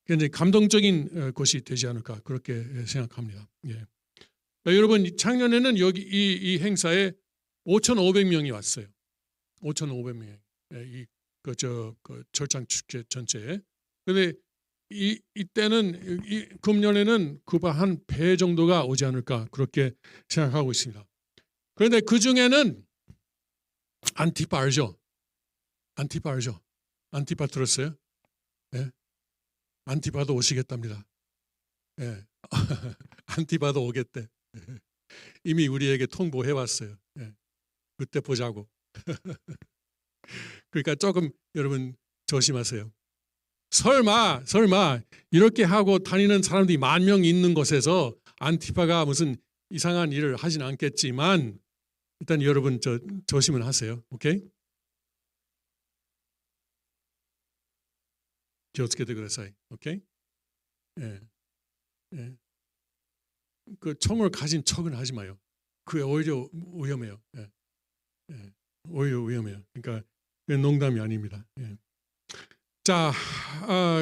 굉장히 감동적인 것이 되지 않을까 그렇게 생각합니다. 예. 여러분 작년에는 여기 이 행사에 5,500명이 왔어요. 5,500명. 그 절창 축제 전체에. 그런데 이때는 금년에는 한 배 정도가 오지 않을까 그렇게 생각하고 있습니다. 그런데 그 중에는 안티파 알죠? 안티파 알죠? 안티파 들었어요? 예? 안티파도 오시겠답니다. 예. 안티파도 오겠대. 이미 우리에게 통보해 왔어요. 예. 그때 보자고. 그러니까 조금 여러분 조심하세요. 설마 이렇게 하고 다니는 사람들이 10,000명 있는 곳에서 안티파가 무슨 이상한 일을 하진 않겠지만 일단 여러분 조심은 하세요. 오케이? 気をつけてください. 오케이? 예. 예. 그 총을 가진 척은 하지 마요. 그게 오히려 위험해요. 예. 예. 오히려 위험해요. 그러니까 농담이 아닙니다. 예. 자,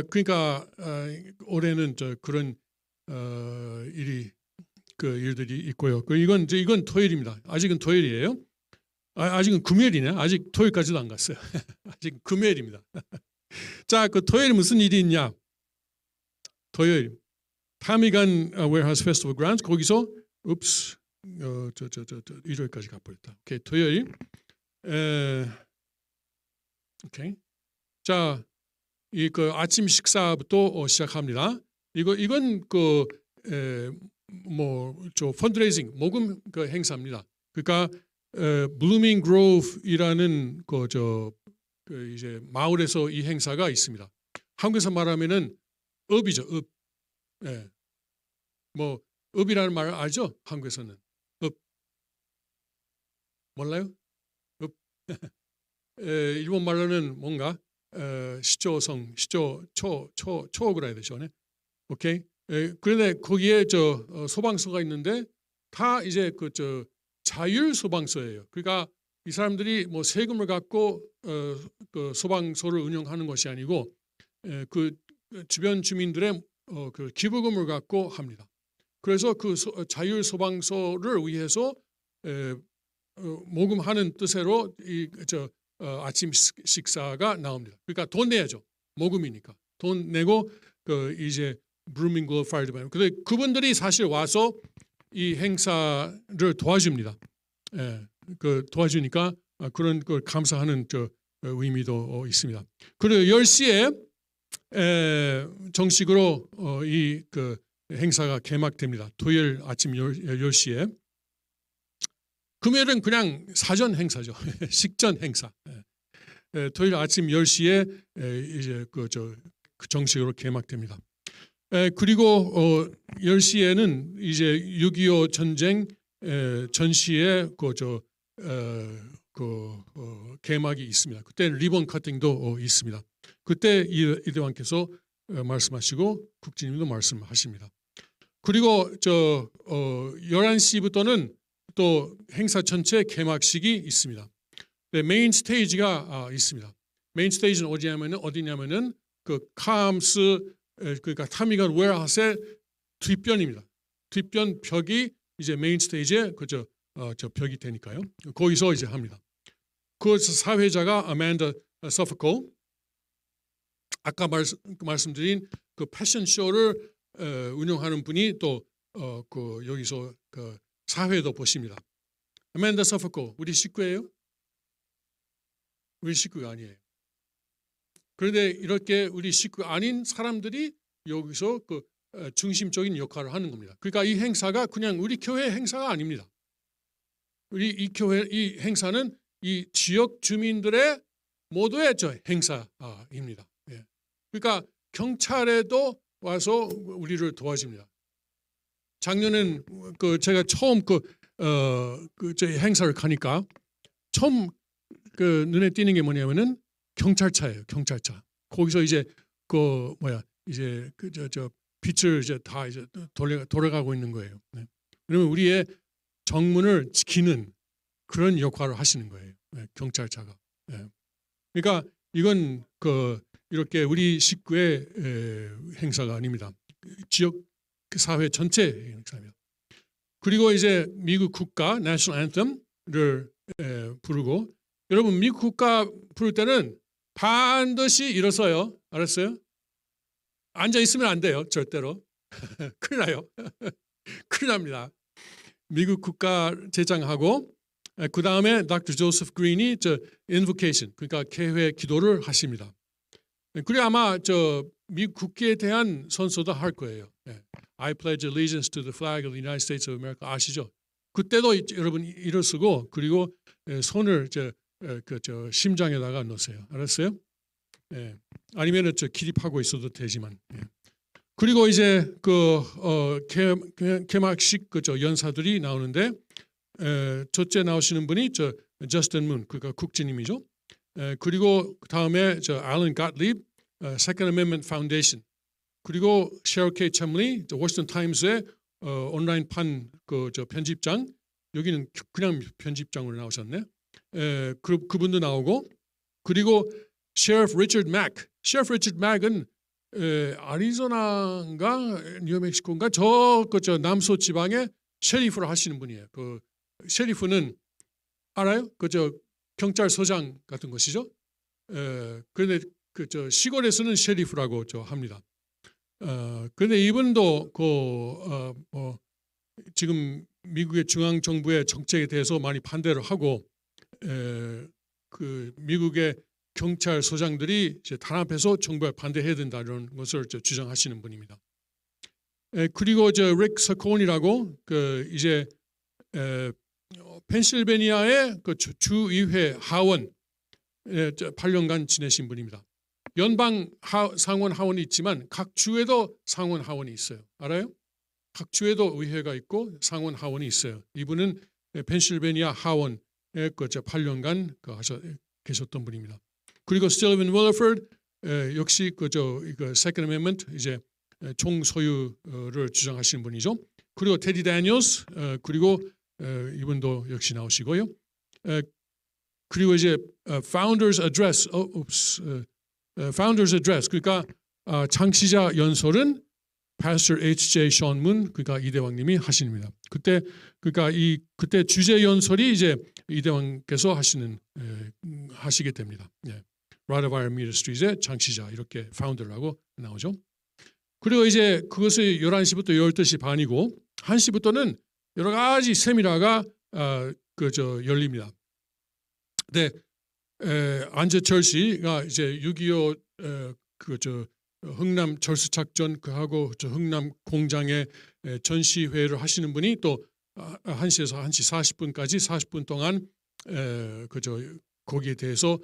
그러니까 올해는 그런 일이 그 일들이 있고요. 이건 토요일입니다. 아직은 토요일이에요. 아직은 금요일이네. 아직 토요일까지도 안 갔어요. 아직 금요일입니다. 자, 그 토요일 무슨 일이 있냐? 토요일 타미간 웨어하우스 페스티벌 그라운드 거기서 일요일까지 가버렸다. 오케이, 토요일. 오케이. 자, 이 그 아침 식사부터 시작합니다. 이건 저 펀드레이징 모금 그 행사입니다. 그러니까 블루밍 그로브이라는 그 이제 마을에서 이 행사가 있습니다. 한국에서 말하면은 읍이죠, 읍. 예. 뭐 읍이라는 말 알죠? 한국에서는 읍. 몰라요? 읍. 일본 말로는 뭔가 시조성, 초그라 해야 되죠, 네? 오케이. 그런데 거기에 소방서가 있는데 다 이제 자율 소방서예요. 그러니까 이 사람들이 뭐 세금을 갖고 그 소방서를 운영하는 것이 아니고 그 주변 주민들의 그 기부금을 갖고 합니다. 그래서 그 자율 소방서를 위해서 모금하는 뜻으로 아침 식사가 나옵니다. 그러니까 돈 내야죠. 모금이니까 돈 내고 이제 브루밍 글로브 파이어 디파트먼트. 근데 그분들이 사실 와서 이 행사를 도와줍니다. 예, 도와주니까 그런 걸 감사하는 의미도 있습니다. 그리고 10시에 정식으로 이 행사가 개막됩니다. 토요일 아침 10시에. 금요일은 그냥 사전 행사죠. 식전 행사. 토요일 아침 10시에 이제 정식으로 개막됩니다. 그리고 10시에는 이제 6.25 전쟁 전시회 개막이 있습니다. 그때 리본 커팅도 있습니다. 그때 이대왕께서 말씀하시고 국진님도 말씀하십니다. 그리고 11시부터는 또 행사 전체 개막식이 있습니다. 메인 스테이지가 있습니다. 메인 스테이지는 어디냐면은 그 카암스 그러니까 타미간 웨어하우스의 뒷변입니다. 뒷변 벽이 이제 메인 스테이지에 저 벽이 되니까요. 거기서 이제 합니다. 그 사회자가 아만다 서퍼코, 아까 말씀드린 그 패션 쇼를 운영하는 분이 또 여기서 사회도 보십니다. 아만다 서퍼코 우리 식구예요? 우리 식구가 아니에요. 그런데 이렇게 우리 식구 아닌 사람들이 여기서 중심적인 역할을 하는 겁니다. 그러니까 이 행사가 그냥 우리 교회 행사가 아닙니다. 이 행사는 이 지역 주민들의 모두의 행사입니다. 예. 그러니까 경찰에도 와서 우리를 도와줍니다. 작년엔 제가 처음 저희 행사를 가니까 처음 눈에 띄는 게 뭐냐면은 경찰차예요. 경찰차. 거기서 이제 이제 빛을 이제 다 이제 돌아가고 있는 거예요. 네. 그러면 우리의 정문을 지키는 그런 역할을 하시는 거예요. 네, 경찰차가. 네. 그러니까 이건 이렇게 우리 식구의 행사가 아닙니다. 지역 사회 전체 행사입니다. 그리고 이제 미국 국가 내셔널 앤템을 부르고, 여러분 미국 국가 부를 때는 반드시 일어서요. 알았어요? 앉아 있으면 안 돼요. 절대로. 큰일 나요. 큰일 납니다. 미국 국가 제장하고 그 다음에 닥터 조세프 그린이 invocation, 그러니까 개회 기도를 하십니다. 그리고 아마 미국 국기에 대한 선서도 할 거예요. I pledge allegiance to the flag of the United States of America. 아시죠? 그때도 여러분 일어서고, 그리고 손을 심장에다가 넣으세요. 알았어요? 예. 아니면은 기립하고 있어도 되지만. 예. 그리고 이제 개막식 연사들이 나오는데, 첫째 나오시는 분이 저스틴 문, 그러니까 국진님이죠. 그리고 다음에 알런 갓립, Second Amendment Foundation, 그리고 셰럴 케이 챔리, 워싱턴 타임스의 온라인판 편집장, 여기는 그냥 편집장으로 나오셨네. 그분도 나오고, 그리고 셰리프 리처드 맥. 셰리프 리처드 맥은 아리조나인가 뉴멕시코인가 저 남서 지방의 셰리프를 하시는 분이에요. 그 셰리프는 알아요? 그저 경찰서장 같은 것이죠. 그런데 그 저 시골에서는 셰리프라고 합니다. 그런데 이분도 뭐 지금 미국의 중앙 정부의 정책에 대해서 많이 반대를 하고 그 미국의 경찰서장들이 이제 단합해서 정부에 반대해야 된다는 것을 주장하시는 분입니다. 그리고 릭 서콘이라고 그 이제 펜실베니아의 그 주의회 하원 8년간 지내신 분입니다. 연방 상원 하원이 있지만 각 주에도 상원 하원이 있어요. 알아요? 각 주에도 의회가 있고 상원 하원이 있어요. 이분은 펜실베니아 하원에 그 8년간 계셨던 분입니다. 그리고 스티븐 윌러포드 역시 이거 세컨드 어메인먼트 이제 총 소유를 주장하시는 분이죠. 그리고 테디 데니얼스 그리고 이분도 역시 나오시고요. 그리고 이제 Founders Address, Founders Address 그러니까 창시자 연설은 Pastor H.J. Sean Moon 그러니까 이대왕님이 하십니다. 그때 주제 연설이 이제 이대왕께서 하시게 됩니다. Rod of Iron Ministries의 창시자 이렇게 파운더라고 나오죠. 그리고 이제 그것이 11시부터 12시 반이고 1시부터는 여러 가지 세미나가 열립니다. 네, 안재철 씨가 이제 6.25 흥남 철수작전 그하고 흥남 공장의 전시회를 하시는 분이 또 1시에서 1시 40분까지 40분 동안 거기에 대해서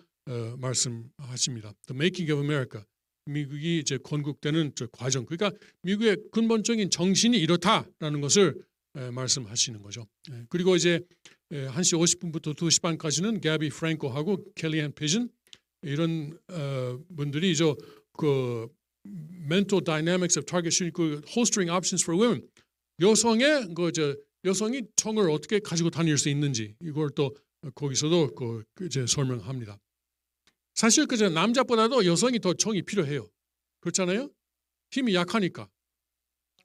말씀하십니다. The Making of America. 미국이 이제 건국되는 과정. 그러니까 미국의 근본적인 정신이 이렇다라는 것을 말씀하시는 거죠. 그리고 이제 1시 50분부터 2시 반까지는 가비 프랭코하고 켈리앤 피전 이런 분들이 그 Mental Dynamics of Target Shooting, 그 Holstering Options for Women, 여성이 총을 어떻게 가지고 다닐 수 있는지 이걸 또 거기서도 이제 설명합니다. 사실 남자보다도 여성이 더 총이 필요해요. 그렇잖아요? 힘이 약하니까.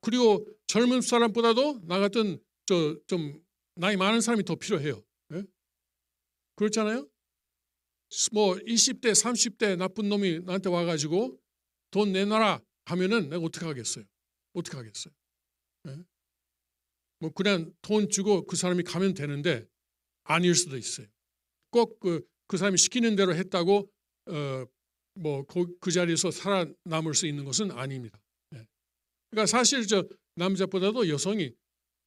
그리고 젊은 사람보다도 나 같은 좀 나이 많은 사람이 더 필요해요. 네? 그렇잖아요? 뭐 20대, 30대 나쁜 놈이 나한테 와가지고 돈 내놔라 하면은 내가 어떻게 하겠어요? 어떻게 하겠어요? 네? 뭐 그냥 돈 주고 그 사람이 가면 되는데 아닐 수도 있어요. 꼭 그 사람이 시키는 대로 했다고 뭐 그 자리에서 살아남을 수 있는 것은 아닙니다. 네. 그러니까 사실 남자보다도 여성이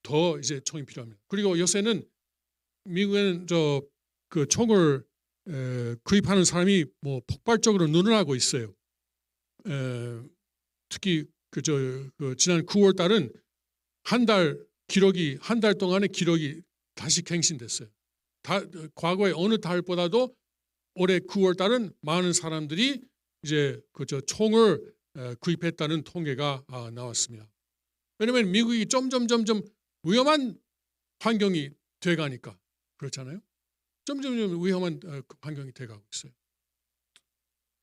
더 이제 총이 필요합니다. 그리고 요새는 미국에는 그 총을 구입하는 사람이 뭐 폭발적으로 늘어나고 있어요. 특히 그 지난 9월 달은 한 달 동안의 기록이 다시 갱신됐어요. 과거의 어느 달보다도 올해 9월 달은 많은 사람들이 이제 총을 구입했다는 통계가 나왔습니다. 왜냐하면 미국이 점점 위험한 환경이 돼가니까 그렇잖아요. 점점 위험한 환경이 돼가고 있어요.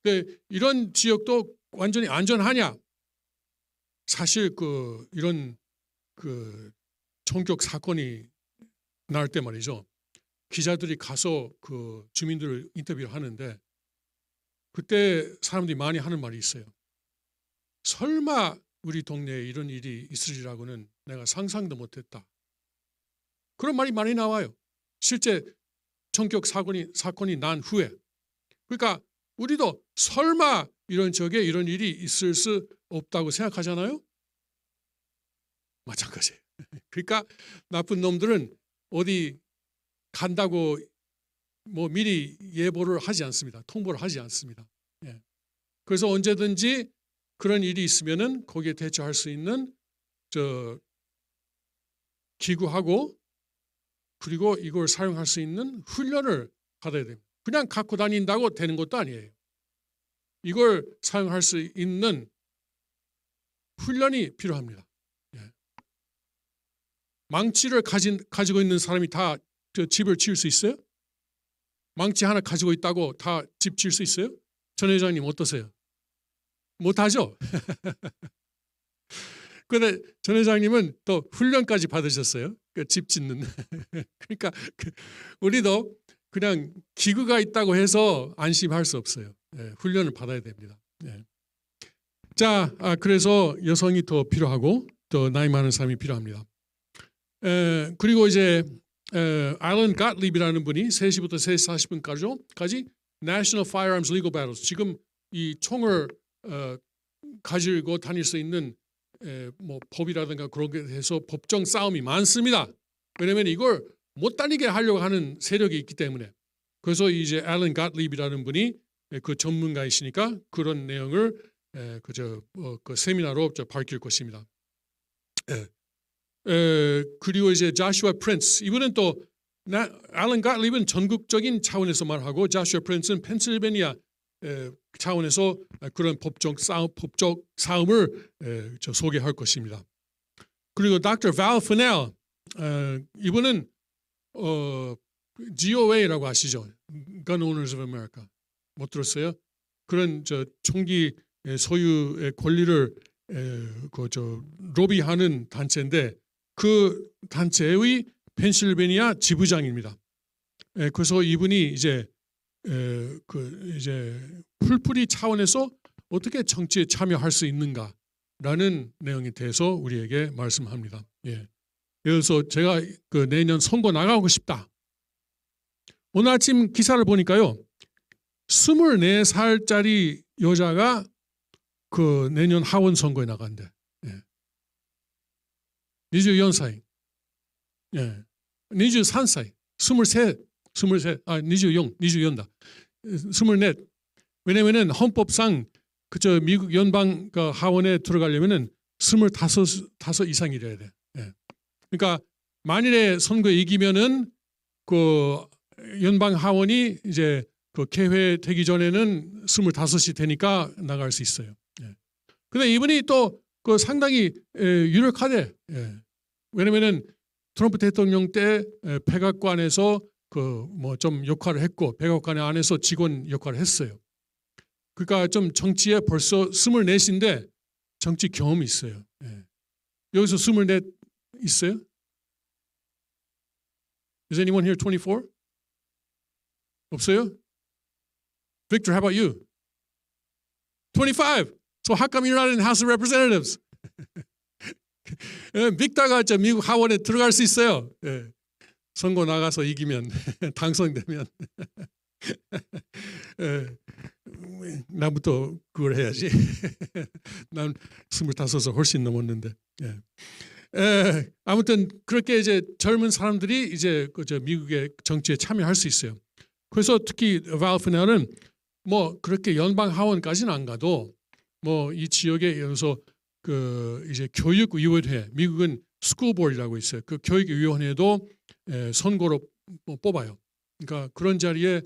근데 이런 지역도 완전히 안전하냐? 사실 이런 총격 사건이 날 때 말이죠. 기자들이 가서 그 주민들을 인터뷰를 하는데 그때 사람들이 많이 하는 말이 있어요. 설마 우리 동네에 이런 일이 있으리라고는 내가 상상도 못했다. 그런 말이 많이 나와요. 실제 총격 사건이 난 후에. 그러니까 우리도 설마 이런 적에 이런 일이 있을 수 없다고 생각하잖아요. 마찬가지예요. 그러니까 나쁜 놈들은 어디 간다고 뭐 미리 예보를 하지 않습니다. 통보를 하지 않습니다. 예. 그래서 언제든지 그런 일이 있으면은 거기에 대처할 수 있는 기구하고 그리고 이걸 사용할 수 있는 훈련을 받아야 됩니다. 그냥 갖고 다닌다고 되는 것도 아니에요. 이걸 사용할 수 있는 훈련이 필요합니다. 예. 망치를 가지고 있는 사람이 다 집을 지을 수 있어요? 망치 하나 가지고 있다고 다 집 지을 수 있어요? 전 회장님 어떠세요? 못하죠? 근데 전 회장님은 또 훈련까지 받으셨어요. 그 집 짓는. 그러니까 우리도 그냥 기구가 있다고 해서 안심할 수 없어요. 예, 훈련을 받아야 됩니다. 예. 자, 그래서 여성이 더 필요하고 또 나이 많은 사람이 필요합니다. 그리고 이제 알런 갓립이라는 분이 3시부터 3시 40분까지 National Firearms Legal Battles, 지금 이 총을 가지고 다닐 수 있는 뭐 법이라든가 그런 게 해서 법정 싸움이 많습니다. 왜냐하면 이걸 못 다니게 하려고 하는 세력이 있기 때문에. 그래서 이제 알런 갓립이라는 분이 그 전문가이시니까 그런 내용을 그 세미나로 밝힐 것입니다. 그리고 이제 자슈아 프린스, 이분은 또 알런 갓립은 전국적인 차원에서 말하고 자슈아 프린스는 펜실베니아 차원에서 그런 법적 싸움을 소개할 것입니다. 그리고 Dr. Val Fennell, 이분은 GOA라고 아시죠? Gun Owners of America. 못 들었어요? 그런 총기 소유의 권리를 로비하는 단체인데 그 단체의 펜실베니아 지부장입니다. 그래서 이분이 이제 풀뿌리 차원에서 어떻게 정치에 참여할 수 있는가라는 내용에 대해서 우리에게 말씀합니다. 예. 그래서 제가 그 내년 선거 나가고 싶다. 오늘 아침 기사를 보니까요, 24살짜리 여자가 그 내년 하원 선거에 나간대. 예. 24살. 예. 23살. 23. 24다. 24. 왜냐면은 헌법상 그저 미국 연방 하원에 들어가려면은 25 이상이래야 돼. 예. 그러니까 만일에 선거에 이기면은 그 연방 하원이 이제 그 개회되기 전에는 25이 되니까 나갈 수 있어요. 예. 근데 이분이 또 그 상당히 유력하대. 예. 왜냐면은 트럼프 대통령 때 백악관에서 그 뭐 좀 역할을 했고 백악관 안에서 직원 역할을 했어요. 그러니까 좀 정치에 벌써 24인데 정치 경험이 있어요. 예. 여기서 24 있어요? Is anyone here 24? 없어요? Victor, how about you? 25. So how come you're not in the House of Representatives? 빅터가 미국 하원에 들어갈 수 있어요. 예. 선거 나가서 이기면 당선되면 나부터 그걸 해야지. 난 25서 훨씬 넘었는데. 예. 아무튼 그렇게 이제 젊은 사람들이 이제 미국의 정치에 참여할 수 있어요. 그래서 특히 val Fennell은 뭐 그렇게 연방 하원까지는 안 가도 뭐 이 지역에 여기서 그 이제 교육위원회, 미국은 스쿨보드라고 있어요. 그 교육위원회도 선거로 뽑아요. 그러니까 그런 자리에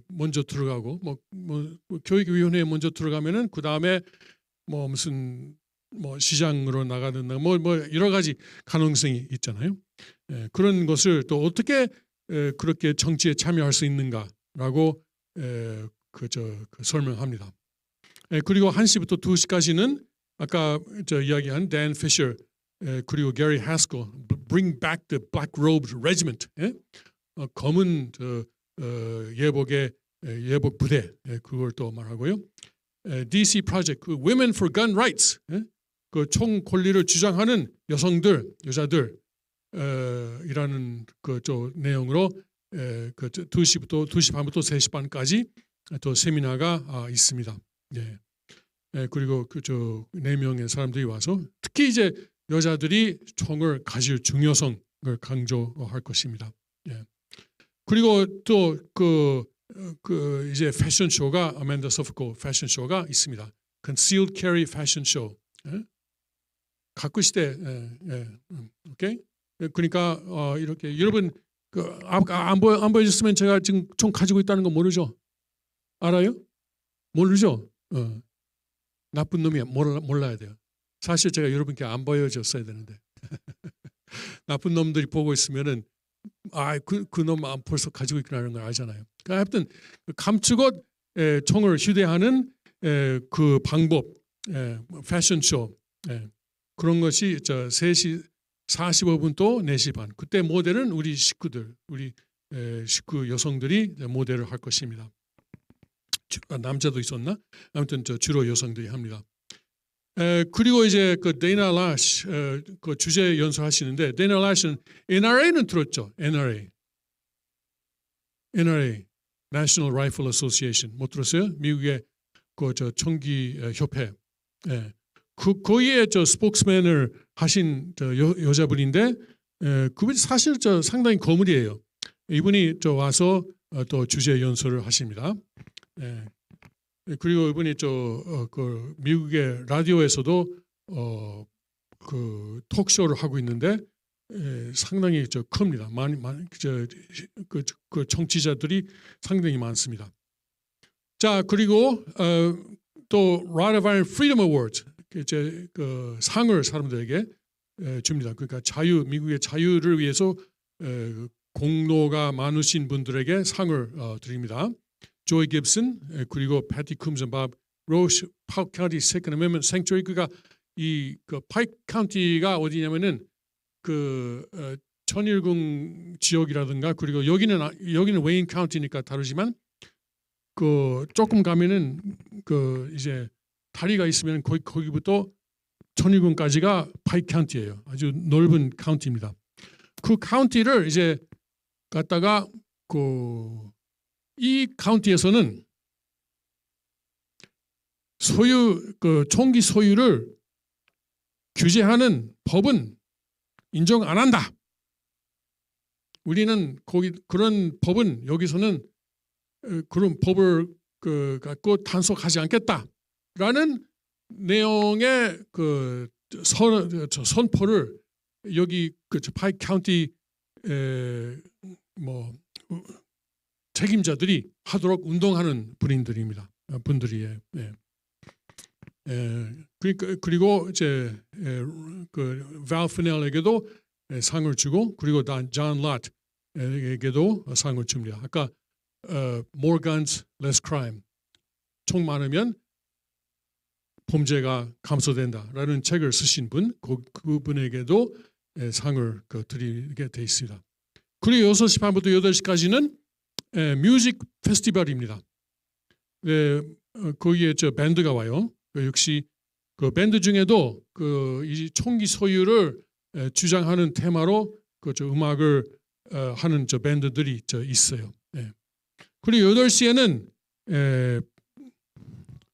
먼저 들어가고 뭐 교육위원회에 먼저 들어가면은 그 다음에 뭐 무슨 뭐 시장으로 나가는 뭐 여러 가지 가능성이 있잖아요. 그런 것을 또 어떻게 그렇게 정치에 참여할 수 있는가라고 설명합니다. 그리고 1시부터 2시까지는 아까 이야기한 댄 피셔 그리고 게리 하스콜 Bring Back the Black Robes Regiment, 검은 예복의 예복 부대, 그걸 또 말하고요. DC Project, 그 Women for Gun Rights, 그 총 권리를 주장하는 여자들 이라는 그 내용으로 그 2시 반부터 3시 반까지 또 세미나가 있습니다. 예. 그리고 그 4명의 사람들이 와서 특히 이제 여자들이 총을 가질 중요성을 강조할 것입니다. 예. 그리고 또 그 이제 패션 쇼가 아멘다 서프코 패션 쇼가 있습니다. Concealed Carry Fashion Show. 예? 가꾸 시대. 오케이. 그러니까 이렇게 여러분 안 보여줬으면 제가 지금 총 가지고 있다는 거 모르죠? 알아요? 모르죠? 나쁜 놈이 몰라야 돼요. 사실 제가 여러분께 안 보여줬어야 되는데 나쁜 놈들이 보고 있으면은 그 놈 벌써 가지고 있구나라는 걸 알잖아요. 그러니까 하여튼 감추고 총을 휴대하는 그 방법, 패션쇼. 그런 것이 3시 45분 또 4시 반. 그때 모델은 우리 식구들, 우리 식구 여성들이 모델을 할 것입니다. 남자도 있었나? 아무튼 주로 여성들이 합니다. 그리고 이제 그 데이나 라시 그 주제 연설하시는데, 데이나 라시는 NRA는 들었죠? NRA National Rifle Association 못 들었어요? 미국의 그 총기 협회. 거기에 스포크스맨을 하신 여자분인데, 그분이 사실 상당히 거물이에요. 이분이 와서 또 주제 연설을 하십니다. 그리고 이분이 그 미국의 라디오에서도 그 톡쇼를 하고 있는데 상당히 큽니다. 그 청취자들이 상당히 많습니다. 자, 그리고 또 Rod of Iron Freedom Awards 그 상을 사람들에게 줍니다. 그러니까 미국의 자유를 위해서 공로가 많으신 분들에게 상을 드립니다. 조이 깁슨, 그리고 패티 쿰슨, 밥 로시, 파이크 카운티 세컨드 어메인먼트 생츄리. 그러니까 그 파이크 카운티가 어디냐면은 그 천일궁 지역이라든가, 그리고 여기는 웨인 카운티니까 다르지만 그 조금 가면은 그 이제 다리가 있으면 거기부터 천일궁까지가 파이크 카운티예요. 아주 넓은 카운티입니다. 그 카운티를 이제 갖다가 이 카운티에서는 그 총기 소유를 규제하는 법은 인정 안 한다. 우리는 그런 법은 여기서는 그런 법을 갖고 단속하지 않겠다라는 내용의 그 선포를 여기 그 파이크 카운티 책임자들이 하도록 운동하는 분들이에요. 그리고 이제 그 발 피넬에게도 상을 주고, 그리고 존 롯에게도 상을 줍니다. 아까 More Guns, Less Crime, 총 많으면 범죄가 감소된다라는 책을 쓰신 분, 그분에게도 상을 드리게 돼 있습니다. 그리고 6시 반부터 8시까지는 뮤직 페스티벌입니다. 거기에 밴드가 와요. 역시 그 밴드 중에도 이 총기 소유를 주장하는 테마로 음악을 하는 밴드들이 있어요. 그리고 8시에는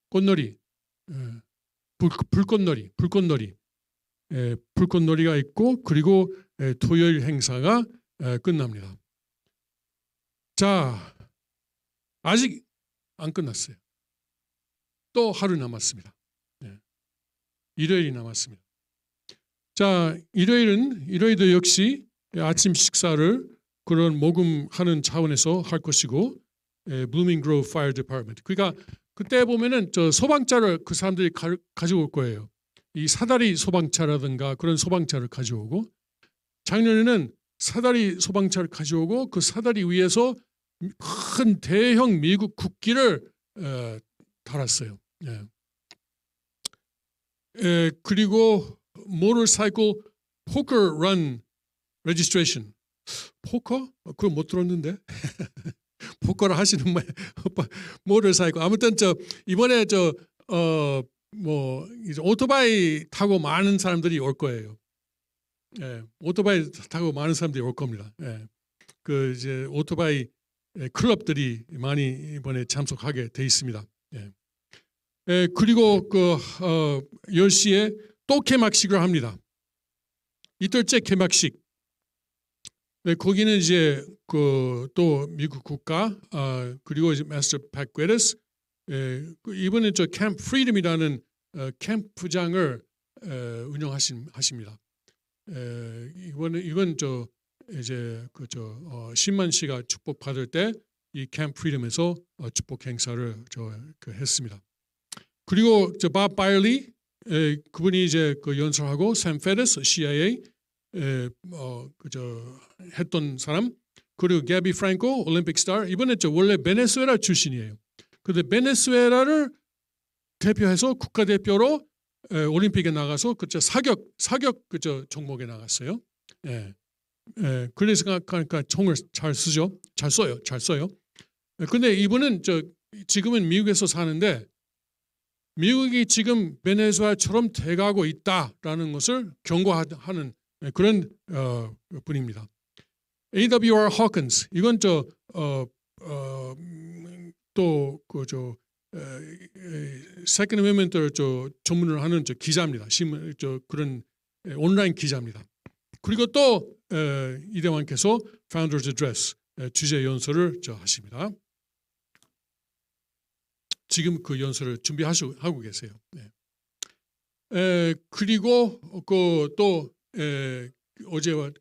꽃놀이, 불꽃놀이가 있고, 그리고 토요일 행사가 끝납니다. 자, 아직 안 끝났어요. 또 하루 남았습니다. 일요일이 남았습니다. 자, 일요일도 역시 아침 식사를 그런 모금하는 차원에서 할 것이고, Blooming Grove Fire Department. 그러니까 그때 보면은 소방차를 그 사람들이 가지고 올 거예요. 이 사다리 소방차라든가 그런 소방차를 가져오고, 작년에는 사다리 소방차를 가져오고 그 사다리 위에서 큰 대형 미국 국기를 달았어요. 그리고 모터사이클 포커 런 레지스트레이션. 포커? 그걸 못 들었는데. 포커를 하시는 모터사이클. 아무튼 이번에 이제 오토바이 타고 많은 사람들이 올 거예요. 오토바이 타고 많은 사람들이 올 겁니다. 그 이제 오토바이 클럽들이 많이 이번에 참석하게 돼 있습니다. 그리고 10시에 또 개막식을 합니다. 이틀째 개막식. 거기는 이제 또 미국 국가, 그리고 이제 마스터 팩웨레스, 이번에 캠프 프리덤이라는 캠프장을 운영하십니다. 이건 이제 10만 씨가 축복 받을 때 이 캠프 프리덤에서 축복 행사를 했습니다. 그리고 밥 바일리, 그분이 이제 연설하고, 샘 페레스 CIA 했던 사람, 그리고 게비 프랭코 올림픽 스타. 이번에 원래 베네수엘라 출신이에요. 근데 베네수엘라를 대표해서 국가대표로 올림픽에 나가서 그저 사격 그저 종목에 나갔어요. 예. 그래서 그러니까 총을 잘 쓰죠. 잘 써요. 근데 이분은 지금은 미국에서 사는데 미국이 지금 베네수엘처럼 돼가고 있다라는 것을 경고하는 그런 분입니다. A.W.R. Hawkins 이건 세컨드 어메인먼트를 전문을 하는 기자입니다. 그런 온라인 기자입니다. 그리고 또 이대왕께서 Founders Address 주제 연설을 하십니다. 지금 그 연설을 준비하고 계세요. 네. 그리고 또 어제와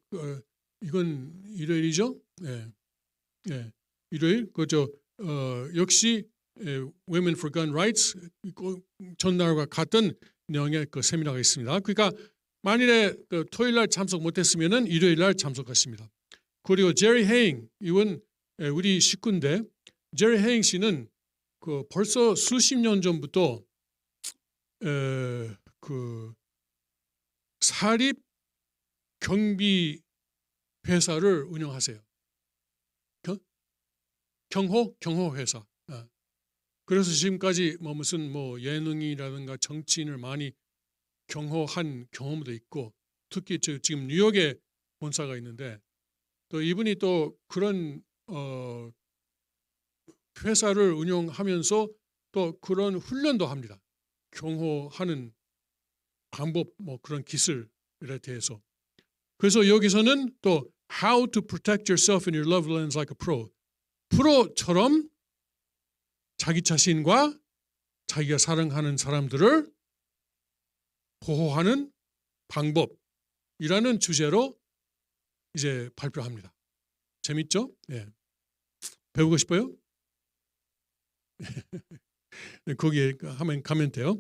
이건 일요일이죠. 네. 일요일 역시 Women for Gun Rights 전날과 같은 내용의 그 세미나가 있습니다. 그러니까 만일에 토요일 날 참석 못했으면은 일요일 날 참석하십니다. 그리고 제리 헤잉 이건 우리 식구인데 제리 헤잉 씨는 벌써 수십 년 전부터 그 사립 경비 회사를 운영하세요. 경호 회사. 그래서 지금까지 무슨 예능이라든가 정치인을 많이 경호한 경험도 있고 특히 지금 뉴욕에 본사가 있는데 또 이분이 또 그런 회사를 운영하면서 또 그런 훈련도 합니다. 경호하는 방법 그런 기술에 대해서. 그래서 여기서는 또 How to protect yourself in your love lands like a pro. 프로처럼 자기 자신과 자기가 사랑하는 사람들을 보호하는 방법이라는 주제로 이제 발표합니다. 재밌죠? 예. 배우고 싶어요? 거기에 가면 돼요.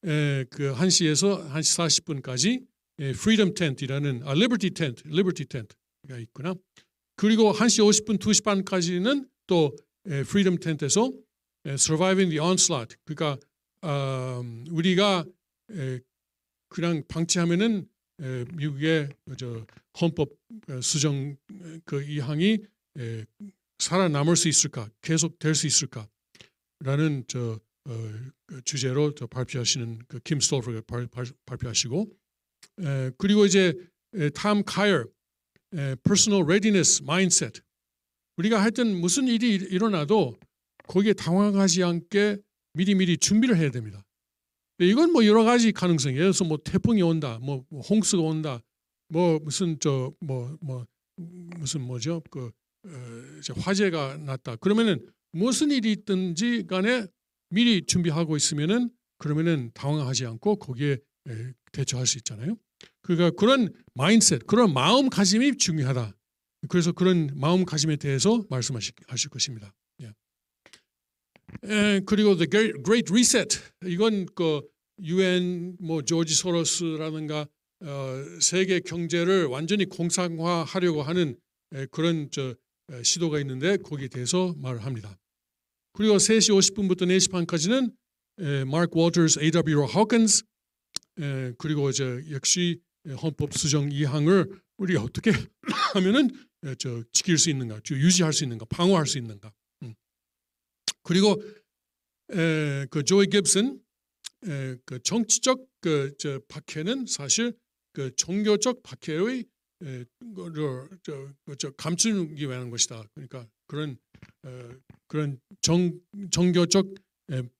그 1시에서 1시 40분까지 Freedom Tent이라는 Liberty Tent가 있구나. 그리고 1시 50분, 2시 반까지는 또 Freedom Tent에서 Surviving the Onslaught. 그러니까 우리가 그냥 방치하면은 미국의 헌법 수정 그 이항이 살아남을 수 있을까, 계속 될 수 있을까라는 주제로 발표하시는 그 김 스톨버가 발표하시고 그리고 이제 탐 카이어 Personal Readiness Mindset. 우리가 하여튼 무슨 일이 일어나도 거기에 당황하지 않게 미리 준비를 해야 됩니다. 이건 여러 가지 가능성이 예를 들어서 태풍이 온다, 홍수가 온다, 무슨 뭐죠 화재가 났다. 그러면은 무슨 일이 있든지 간에 미리 준비하고 있으면은 그러면은 당황하지 않고 거기에 대처할 수 있잖아요. 그러니까 그런 마인드셋, 그런 마음가짐이 중요하다. 그래서 그런 마음가짐에 대해서 말씀하실 것입니다. 그리고 The Great Reset 이건 그 UN 조지 소로스라든가 세계 경제를 완전히 공산화하려고 하는 그런 시도가 있는데 거기에 대해서 말을 합니다. 그리고 3시 50분부터 4시 반까지는 마크 워터스 A.W.R. Hawkins 그리고 역시 헌법 수정 2항을 우리가 어떻게 하면은 지킬 수 있는가, 유지할 수 있는가, 방어할 수 있는가. 그리고 그 조이 깁슨 그 정치적 박해는 사실 그 종교적 박해의 감추기 위한 것이다. 그러니까 그런 종교적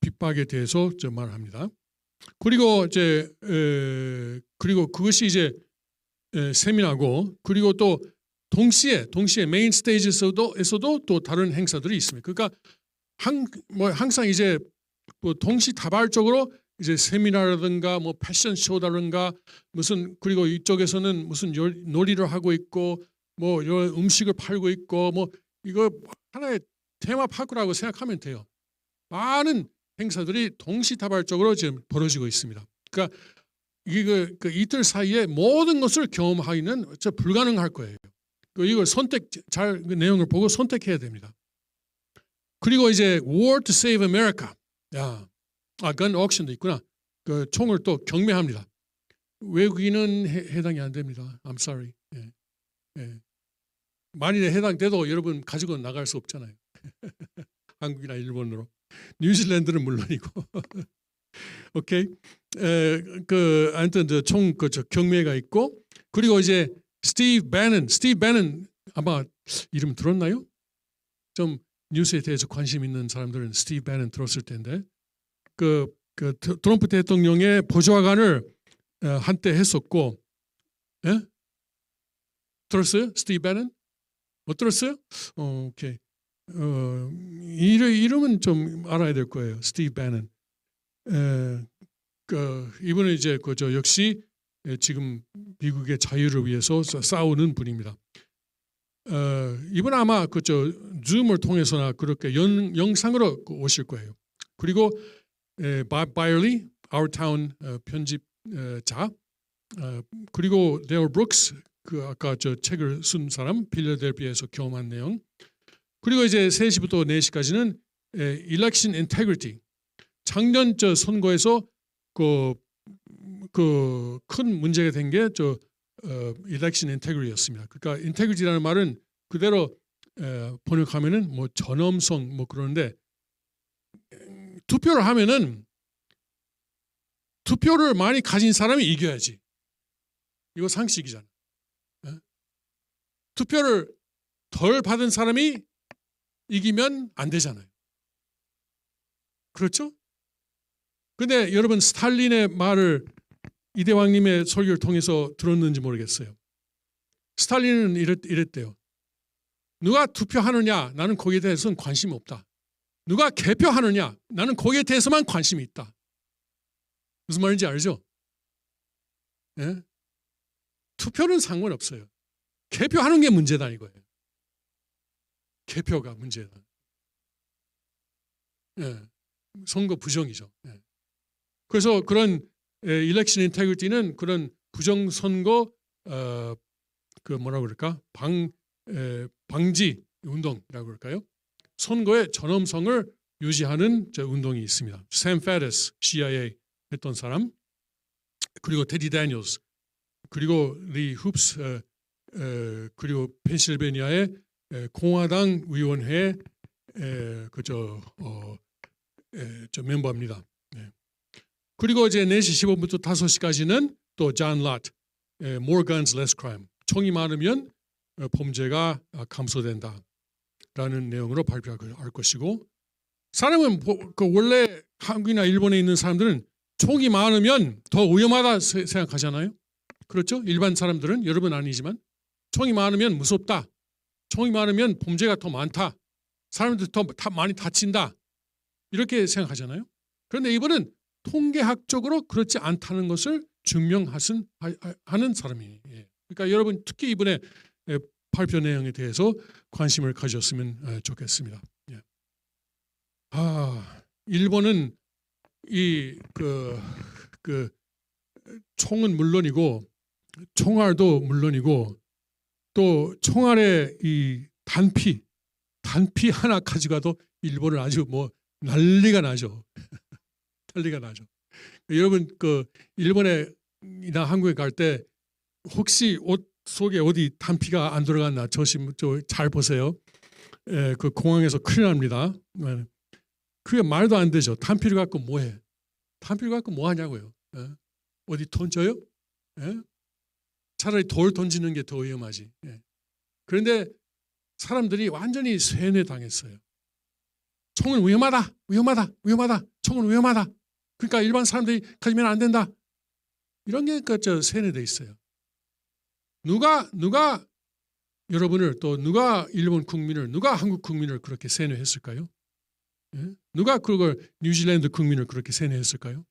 핍박에 대해서 말합니다. 그리고 그리고 그것이 이제 세미나고 그리고 또 동시에 메인 스테이지에서도 또 다른 행사들이 있습니다. 그러니까 항상 이제 동시다발적으로 이제 세미나라든가 패션 쇼라든가 그리고 이쪽에서는 무슨 놀이를 하고 있고 이런 음식을 팔고 있고 이거 하나의 테마파크라고 생각하면 돼요. 많은 행사들이 동시다발적으로 지금 벌어지고 있습니다. 그러니까 그 이틀 사이에 모든 것을 경험하기는 불가능할 거예요. 이걸 그 내용을 보고 선택해야 됩니다. 그리고 이제 War to Save America, gun auction도 있구나. 그 총을 또 경매합니다. 외국인은 해당이 안 됩니다. I'm sorry. 예. 예. 만일에 해당돼도 여러분 가지고 나갈 수 없잖아요. 한국이나 일본으로. 뉴질랜드는 물론이고. 오케이. 하여튼 총 경매가 있고, 그리고 이제 스티브 배넌 아마 이름 들었나요? 좀 뉴스에 대해서 관심 있는 사람들은 스티브 배넌 들었을 텐데, 그 트럼프 대통령의 보좌관을 한때 했었고, 예? 들었어요? 스티브 배넌? 못 들었어요? 오케이. 이름은 좀 알아야 될 거예요. 스티브 배넌. 이분은 이제 역시 지금 미국의 자유를 위해서 싸우는 분입니다. 이분 아마 줌을 통해서나 그렇게 영상으로 오실 거예요. 그리고 밥 바일리, Our Town 편집자, 그리고 데일 브룩스, 아까 책을 쓴 사람, 필라델피아에서 경험한 내용. 그리고 이제 3시부터 4시까지는 Election Integrity. 작년 선거에서 큰 문제가 된 게 Election Integrity였습니다. 그러니까 Integrity라는 말은 그대로 번역하면은 뭐 전엄성 뭐 그러는데, 투표를 하면은 투표를 많이 가진 사람이 이겨야지. 이거 상식이잖아. 투표를 덜 받은 사람이 이기면 안 되잖아요. 그렇죠? 근데 여러분 스탈린의 말을 이대왕님의 설교를 통해서 들었는지 모르겠어요. 스탈린은 이랬대요. 누가 투표하느냐, 나는 거기에 대해서는 관심이 없다. 누가 개표하느냐, 나는 거기에 대해서만 관심이 있다. 무슨 말인지 알죠? 예? 투표는 상관없어요. 개표하는 게 문제다 이거예요. 개표가 문제다. 예. 선거 부정이죠. 예. 그래서 그런 election integrity는 그런 부정 선거 뭐라고 그럴까? 방지 운동이라고 그럴까요? 선거의 전엄성을 유지하는 운동이 있습니다. 샘 페레스, CIA 했던 사람, 그리고 테디 데니얼스, 그리고 리 흡스, 그리고 펜실베니아의 공화당 위원회 멤버입니다. 네. 그리고 이제 4시 15분부터 5시까지는 또 존 롯, More Guns, Less Crime. 총이 많으면 범죄가 감소된다라는 내용으로 발표할 것이고, 사람은 원래 한국이나 일본에 있는 사람들은 총이 많으면 더 위험하다 생각하잖아요. 그렇죠? 일반 사람들은, 여러분 아니지만 총이 많으면 무섭다. 총이 많으면 범죄가 더 많다. 사람들 더 많이 다친다. 이렇게 생각하잖아요. 그런데 이분은 통계학적으로 그렇지 않다는 것을 증명하는 사람이에요. 그러니까 여러분 특히 이분의 발표 내용에 대해서 관심을 가졌으면 좋겠습니다. 일본은 총은 물론이고 총알도 물론이고 또 총알의 이 단피 하나 가져가도 일본은 아주 뭐 난리가 나죠. 난리가 나죠. 여러분 일본이나 한국에 갈 때 혹시 옷 속에 어디 단피가 안 들어갔나 잘 보세요. 그 공항에서 큰일 납니다. 그게 말도 안 되죠. 단피를 갖고 뭐해? 단피를 갖고 뭐 하냐고요. 어디 던져요? 차라리 돌 던지는 게 더 위험하지. 그런데 사람들이 완전히 세뇌당했어요. 총은 위험하다. 총은 위험하다. 그러니까 일반 사람들이 가지면 안 된다. 이런 게 세뇌돼 있어요. 누가 여러분을, 또 누가 일본 국민을, 누가 한국 국민을 그렇게 세뇌했을까요? 누가 그걸 뉴질랜드 국민을 그렇게 세뇌했을까요?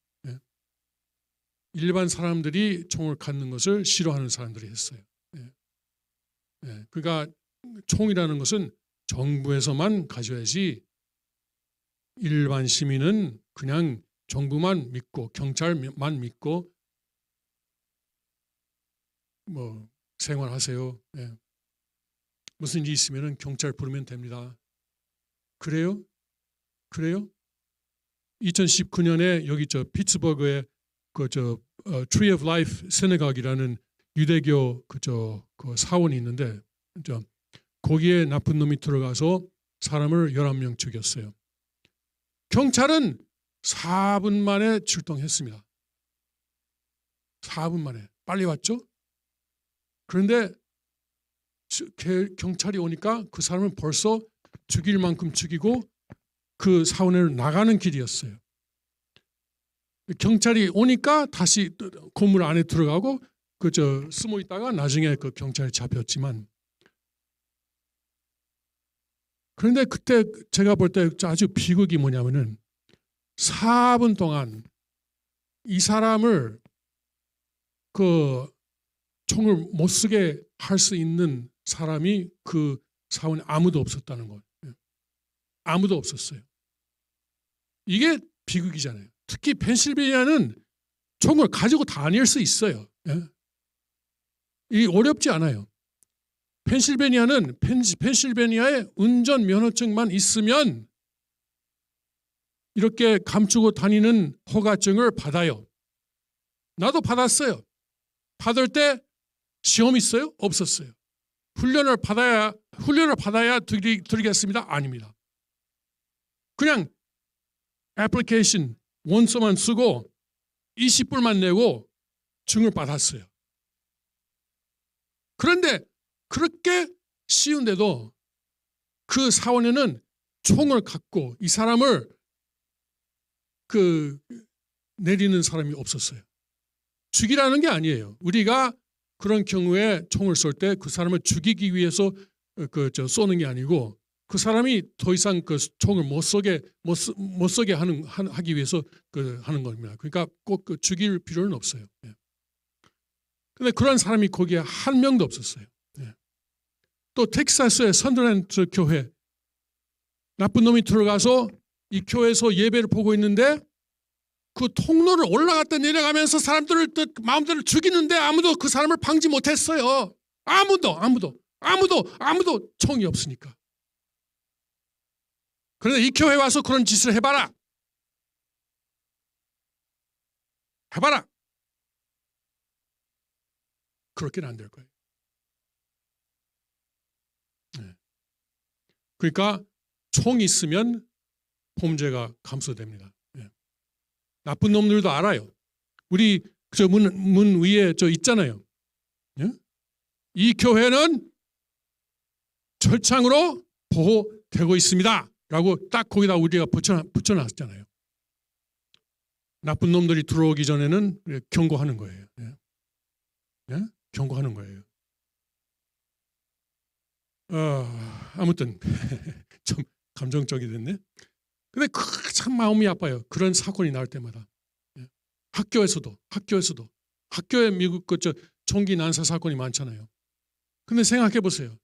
일반 사람들이 총을 갖는 것을 싫어하는 사람들이 했어요. 그러니까 총이라는 것은 정부에서만 가져야지, 일반 시민은 그냥 정부만 믿고 경찰만 믿고 뭐 생활하세요. 무슨 일이 있으면 경찰 부르면 됩니다. 그래요? 2019년에 여기 피츠버그에 Tree of Life synagogue이라는 유대교 그 사원이 있는데 거기에 나쁜 놈이 들어가서 사람을 11명 죽였어요. 경찰은 4분 만에 출동했습니다. 4분 만에 빨리 왔죠. 그런데 경찰이 오니까 그 사람은 벌써 죽일 만큼 죽이고 그 사원을 나가는 길이었어요. 경찰이 오니까 다시 건물 안에 들어가고 숨어 있다가 나중에 그 경찰이 잡혔지만, 그런데 그때 제가 볼 때 아주 비극이 뭐냐면은 4분 동안 이 사람을 그 총을 못 쓰게 할 수 있는 사람이 그 사원에 아무도 없었다는 거예요. 아무도 없었어요. 이게 비극이잖아요. 특히 펜실베니아는 총을 가지고 다닐 수 있어요. 이 어렵지 않아요. 펜실베니아에 운전 면허증만 있으면 이렇게 감추고 다니는 허가증을 받아요. 나도 받았어요. 받을 때 시험 있어요? 없었어요. 훈련을 받아야 드리겠습니다? 아닙니다. 그냥 애플리케이션 원서만 쓰고 20불만 내고 증을 받았어요. 그런데 그렇게 쉬운데도 그 사원에는 총을 갖고 이 사람을 내리는 사람이 없었어요. 죽이라는 게 아니에요. 우리가 그런 경우에 총을 쏠 때 그 사람을 죽이기 위해서 쏘는 게 아니고 그 사람이 더 이상 그 총을 못 쏘게 하기 위해서 하는 겁니다. 그러니까 꼭 죽일 필요는 없어요. 그런데 그런 사람이 거기에 한 명도 없었어요. 또 텍사스의 선더랜드 교회, 나쁜 놈이 들어가서 이 교회에서 예배를 보고 있는데 그 통로를 올라갔다 내려가면서 사람들을 마음대로 죽이는데 아무도 그 사람을 방지 못했어요. 아무도 총이 없으니까. 그런데 이 교회 와서 그런 짓을 해봐라. 그렇게는 안 될 거예요. 그러니까 총이 있으면 범죄가 감소됩니다. 나쁜 놈들도 알아요. 우리 문 위에 있잖아요. 이 교회는 철창으로 보호되고 있습니다. 라고 딱 거기다 우리가 붙여놨잖아요. 나쁜 놈들이 들어오기 전에는 경고하는 거예요. 경고하는 거예요. 아무튼 좀 감정적이 됐네. 근데 참 마음이 아파요. 그런 사건이 나올 때마다. 학교에 미국 총기 난사 사건이 많잖아요. 근데 생각해 보세요.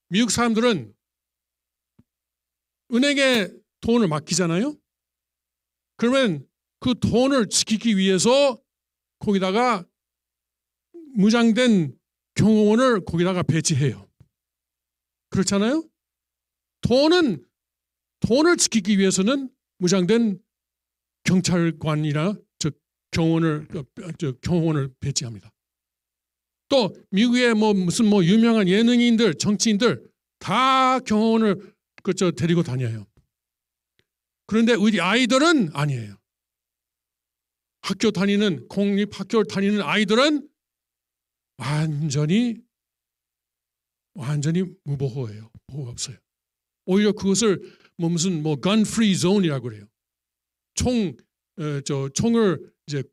미국 사람들은 은행에 돈을 맡기잖아요. 그러면 그 돈을 지키기 위해서 거기다가 무장된 경호원을 거기다가 배치해요. 그렇잖아요. 돈을 지키기 위해서는 무장된 경찰관이나 경호원을 배치합니다. 또 미국의 무슨 유명한 예능인들, 정치인들 다 경호원을 데리고 다녀요. 그런데 우리 아이들은 아니에요. 공립 학교 다니는 아이들은 완전히 무보호예요. 보호가 없어요. 오히려 그것을 무슨 gun free zone이라고 그래요. 총을 이제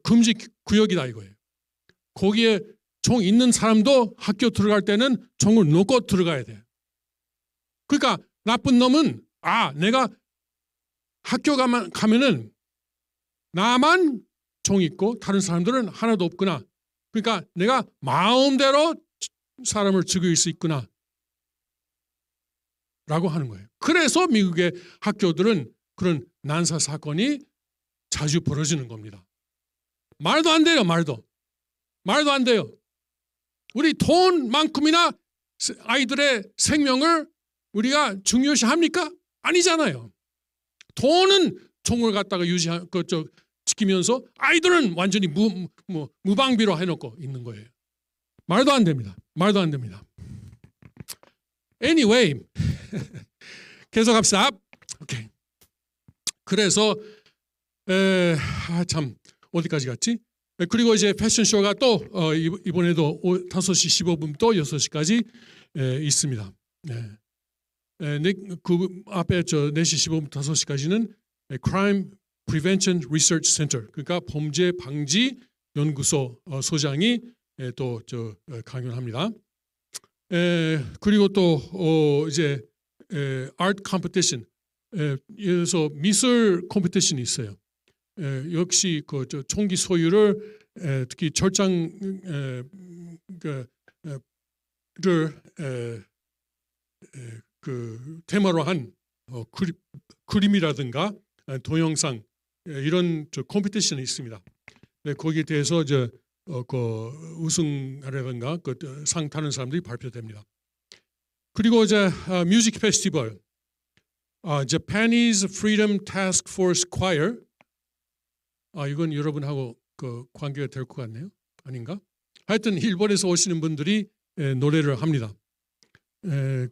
금지 구역이다 이거예요. 거기에 총 있는 사람도 학교 들어갈 때는 총을 놓고 들어가야 돼. 그러니까 나쁜 놈은 내가 학교 가면은 나만 총 있고 다른 사람들은 하나도 없구나. 그러니까 내가 마음대로 사람을 죽일 수 있구나 라고 하는 거예요. 그래서 미국의 학교들은 그런 난사 사건이 자주 벌어지는 겁니다. 말도 안 돼요. 말도 안 돼요. 우리 돈만큼이나 아이들의 생명을 우리가 중요시합니까? 아니잖아요. 돈은 총을 갖다가 지키면서 아이들은 완전히 무방비로 해놓고 있는 거예요. 말도 안 됩니다. 말도 안 됩니다. Anyway, 계속합시다. 오케이. 그래서 참 어디까지 갔지? 그리고 이제 패션쇼가 또 이번에도 5시 15분 또 6시까지 있습니다. 그 앞에 4시 15분 5시까지는 Crime Prevention Research Center, 그러니까 범죄 방지 연구소 소장이 또 강연합니다. 그리고 또 이제 Art Competition, 그래서 미술 컴피티션이 있어요. 역시 그 총기 소유를 특히 절장을 그 테마로 한 그림이라든가 동영상 이런 컴피티션이 있습니다. 거기에 대해서 그 우승이라든가 그 상 타는 사람들이 발표됩니다. 그리고 이제 뮤직 페스티벌, Japanese Freedom Task Force Choir. 이건 여러분하고 그 관계가 될 것 같네요. 아닌가? 하여튼 일본에서 오시는 분들이 노래를 합니다.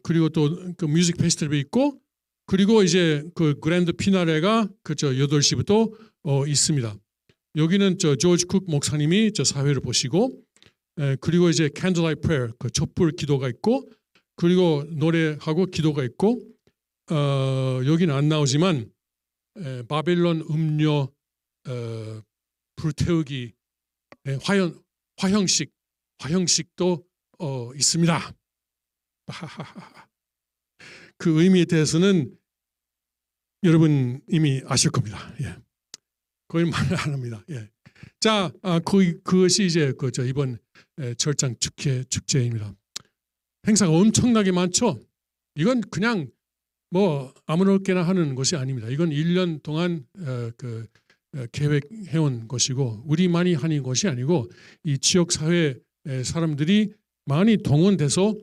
그리고 또 그 뮤직 페스티벌이 있고, 그리고 이제 그 그랜드 피나레가 8시부터 있습니다. 여기는 조지 쿡 목사님이 사회를 보시고, 그리고 이제 candlelight prayer, 그 촛불 기도가 있고, 그리고 노래하고 기도가 있고, 여기는 안 나오지만 바벨론 음료 불태우기 화형식도 있습니다. 그 의미에 대해서는 여러분 이미 아실 겁니다. 거의 말 안 합니다. 자, 그것이 이제 이번 절장 축제입니다. 행사가 엄청나게 많죠. 이건 그냥 뭐 아무렇게나 하는 것이 아닙니다. 이건 1년 동안 계획해온 것이고, 우리만이 하는 것이 아니고 이 지역 사회 사람들이 많이 동원돼서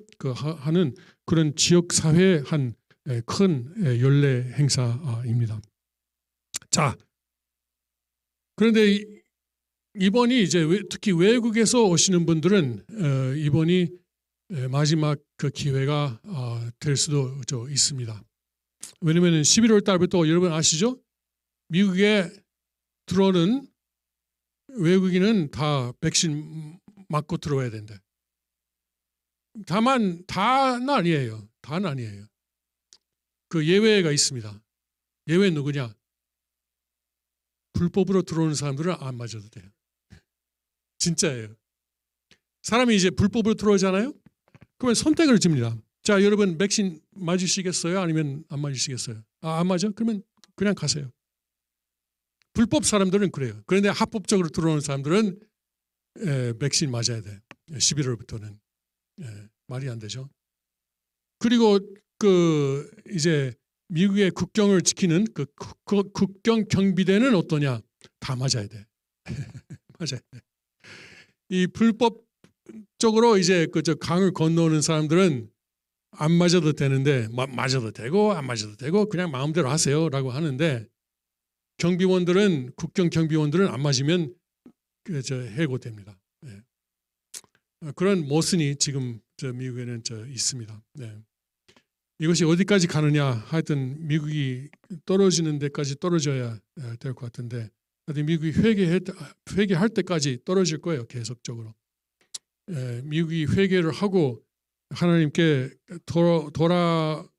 하는 그런 지역 사회의 한 큰 연례 행사입니다. 자, 그런데 이번이 이제 특히 외국에서 오시는 분들은 이번이 마지막 그 기회가 될 수도 있습니다. 왜냐하면 11월 달부터 여러분 아시죠? 미국에 들어오는 외국인은 다 백신 맞고 들어와야 된대. 다만 다는 아니에요. 다는 아니에요. 그 예외가 있습니다. 예외 누구냐? 불법으로 들어오는 사람들은 안 맞아도 돼요. 진짜예요. 사람이 이제 불법으로 들어오잖아요. 그러면 선택을 줍니다. 자, 여러분 백신 맞으시겠어요? 아니면 안 맞으시겠어요? 안 맞아? 그러면 그냥 가세요. 불법 사람들은 그래요. 그런데 합법적으로 들어오는 사람들은 백신 맞아야 돼. 11월부터는. 말이 안 되죠. 그리고 그 이제 미국의 국경을 지키는 그 국경 경비대는 어떠냐? 다 맞아야 돼. 맞아야 돼. 이 불법적으로 이제 강을 건너오는 사람들은 안 맞아도 되는데, 맞아도 되고 안 맞아도 되고 그냥 마음대로 하세요라고 하는데, 경비원들은 국경 경비원들은 안 맞으면 해고됩니다. 그런 모순이 지금 미국에는 있습니다. 이것이 어디까지 가느냐? 하여튼 미국이 떨어지는 데까지 떨어져야 될 것 같은데, 하여튼 미국이 회개할 때까지 떨어질 거예요. 계속적으로. 미국이 회개를 하고 하나님께 돌아오는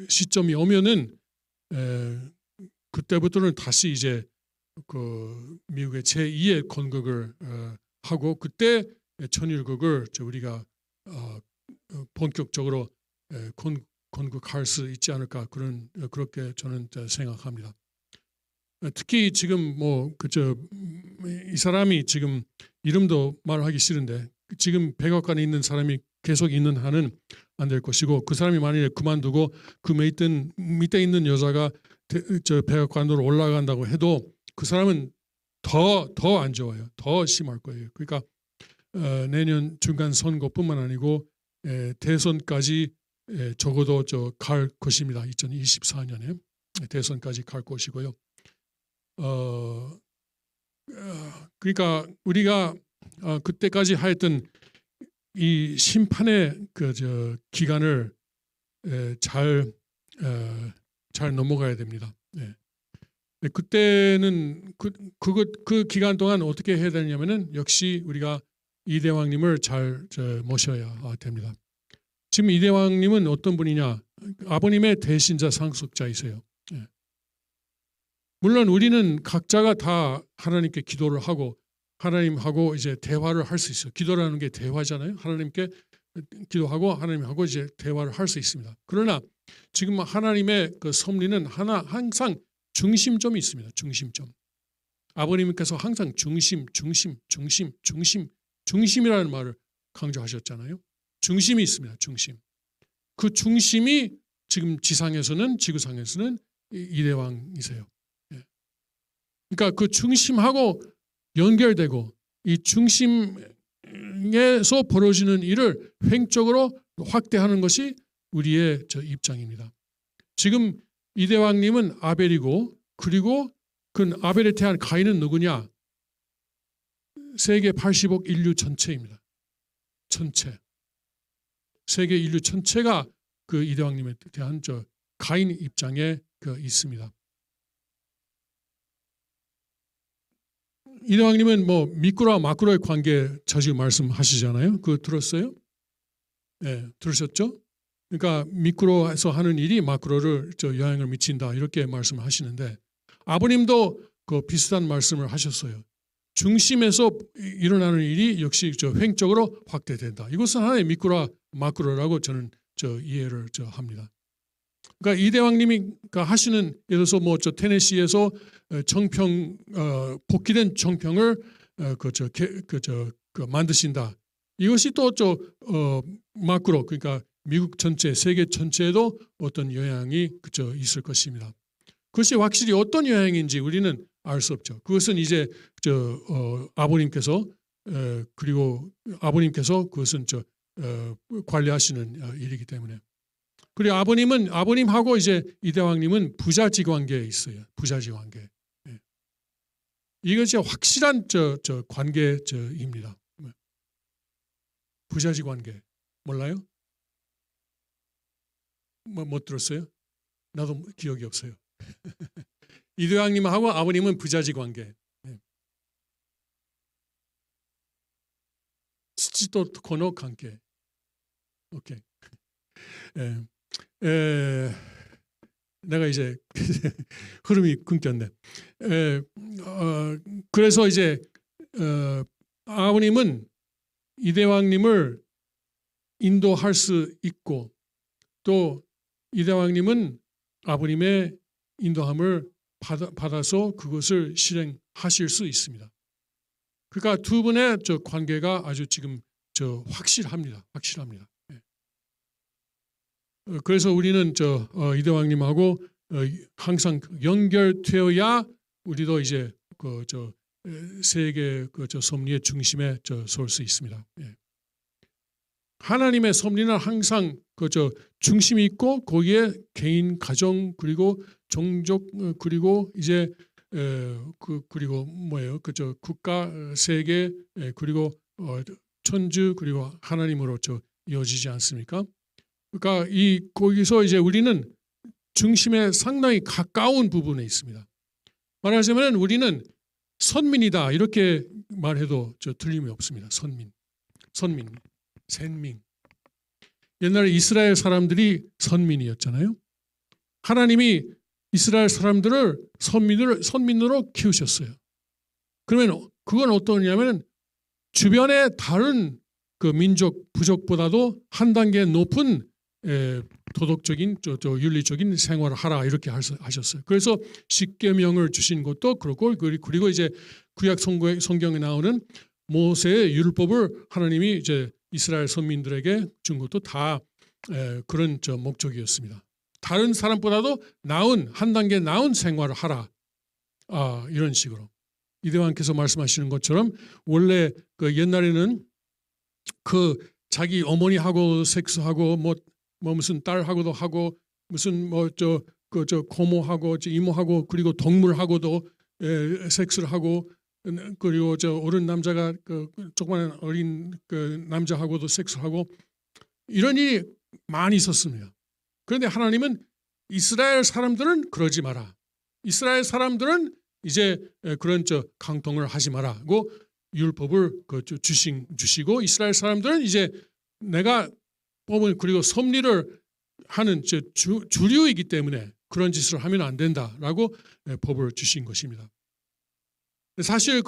시점이 오면은 그때부터는 다시 이제 그 미국의 제2의 건국을 하고, 그때 천일국을 우리가 본격적으로 건국할 수 있지 않을까, 그렇게 저는 생각합니다. 특히 지금 이 사람이 지금 이름도 말하기 싫은데, 지금 백악관에 있는 사람이 계속 있는 한은 안 될 것이고, 그 사람이 만약에 그만두고 그 밑에 있는 여자가 백악관으로 올라간다고 해도 그 사람은 더 안 좋아요. 더 심할 거예요. 그러니까 내년 중간 선거뿐만 아니고 대선까지 적어도 갈 것입니다. 2024년에 대선까지 갈 것이고요. 그러니까 우리가 그때까지 하였던 이 심판의 기간을 잘 넘어가야 됩니다. 네. 그때는 그 기간 동안 어떻게 해야 되냐면은 역시 우리가 이대왕님을 잘 모셔야 됩니다. 지금 이대왕님은 어떤 분이냐? 아버님의 대신자 상속자이세요. 네. 물론 우리는 각자가 다 하나님께 기도를 하고 하나님하고 이제 대화를 할 수 있어요. 기도라는 게 대화잖아요. 하나님께 기도하고 하나님하고 이제 대화를 할 수 있습니다. 그러나 지금 하나님의 그 섭리는 항상 중심점이 있습니다. 중심점. 아버님께서 항상 중심이라는 말을 강조하셨잖아요. 중심이 있습니다. 중심. 그 중심이 지금 지구상에서는 이대왕이세요. 그러니까 그 중심하고 연결되고 이 중심에서 벌어지는 일을 횡적으로 확대하는 것이 우리의 입장입니다. 지금 이대왕님은 아벨이고 그리고 그 아벨에 대한 가인은 누구냐? 세계 80억 인류 전체입니다. 전체. 세계 인류 전체가 그 이대왕님에 대한 가인 입장에 있습니다. 이대왕님은 뭐 미꾸라와 마꾸라의 관계 자주 말씀하시잖아요. 그거 들었어요? 네, 들으셨죠? 그러니까 미꾸라에서 하는 일이 마꾸라를 영향을 미친다 이렇게 말씀하시는데 아버님도 그 비슷한 말씀을 하셨어요. 중심에서 일어나는 일이 역시 횡적으로 확대된다. 이것은 하나의 미꾸라 마꾸라라고 저는 이해를 합니다. 그러니까 이대왕님이 하시는 예를 들어서 뭐 테네시에서 정평 복귀된 정평을 만드신다. 이것이 또 마크로 그러니까 미국 전체 세계 전체에도 어떤 영향이 있을 것입니다. 그것이 확실히 어떤 영향인지 우리는 알 수 없죠. 그것은 이제 아버님께서 그리고 아버님께서 그것은 관리하시는 일이기 때문에. 그리고 아버님하고 이제 이대왕님은 부자지 관계에 있어요. 부자지 관계. 예. 이것이 확실한 관계입니다. 부자지 관계 몰라요? 못 들었어요? 나도 기억이 없어요. 이대왕님하고 아버님은 부자지 관계. 예. 치치토 코노 관계. 오케이. 예. 내가 이제 흐름이 끊겼네. 그래서 이제 아버님은 이대왕님을 인도할 수 있고 또 이대왕님은 아버님의 인도함을 받아서 그것을 실행하실 수 있습니다. 그러니까 두 분의 관계가 아주 지금 확실합니다. 그래서 우리는 이대왕님하고 항상 연결되어야 우리도 이제 세계 섭리의 중심에 설 수 있습니다. 하나님의 섭리는 항상 중심이 있고 거기에 개인, 가정 그리고 종족 그리고 이제 그리고 뭐예요? 국가, 세계 그리고 천주 그리고 하나님으로 이어지지 않습니까? 그러니까 거기서 이제 우리는 중심에 상당히 가까운 부분에 있습니다. 말하자면 우리는 선민이다 이렇게 말해도 틀림이 없습니다. 선민. 옛날에 이스라엘 사람들이 선민이었잖아요. 하나님이 이스라엘 사람들을 선민으로 키우셨어요. 그러면 그건 어떠냐면 주변의 다른 그 민족 부족보다도 한 단계 높은 도덕적인 윤리적인 생활을 하라 이렇게 하셨어요. 그래서 십계명을 주신 것도 그렇고 그리고 이제 구약 성경에 나오는 모세의 율법을 하나님이 이제 이스라엘 선민들에게 준 것도 다 그런 목적이었습니다. 다른 사람보다도 한 단계 나은 생활을 하라. 이런 식으로 이대왕께서 말씀하시는 것처럼 원래 그 옛날에는 그 자기 어머니하고 섹스하고 뭐 무슨 딸하고도 하고 무슨 고모하고 이모하고 그리고 동물하고도 섹스를 하고 그리고 저 어른 남자가 그 조그마한 어린 그 남자하고도 섹스하고 이런 일이 많이 있었습니다. 그런데 하나님은 이스라엘 사람들은 그러지 마라. 이스라엘 사람들은 이제 그런 강통을 하지 마라고 율법을 주시고 이스라엘 사람들은 이제 내가 뽑은 그리고 섭리를 하는 주류이기 때문에 그런 짓을 하면 안 된다라고 법을 주신 것입니다. 사실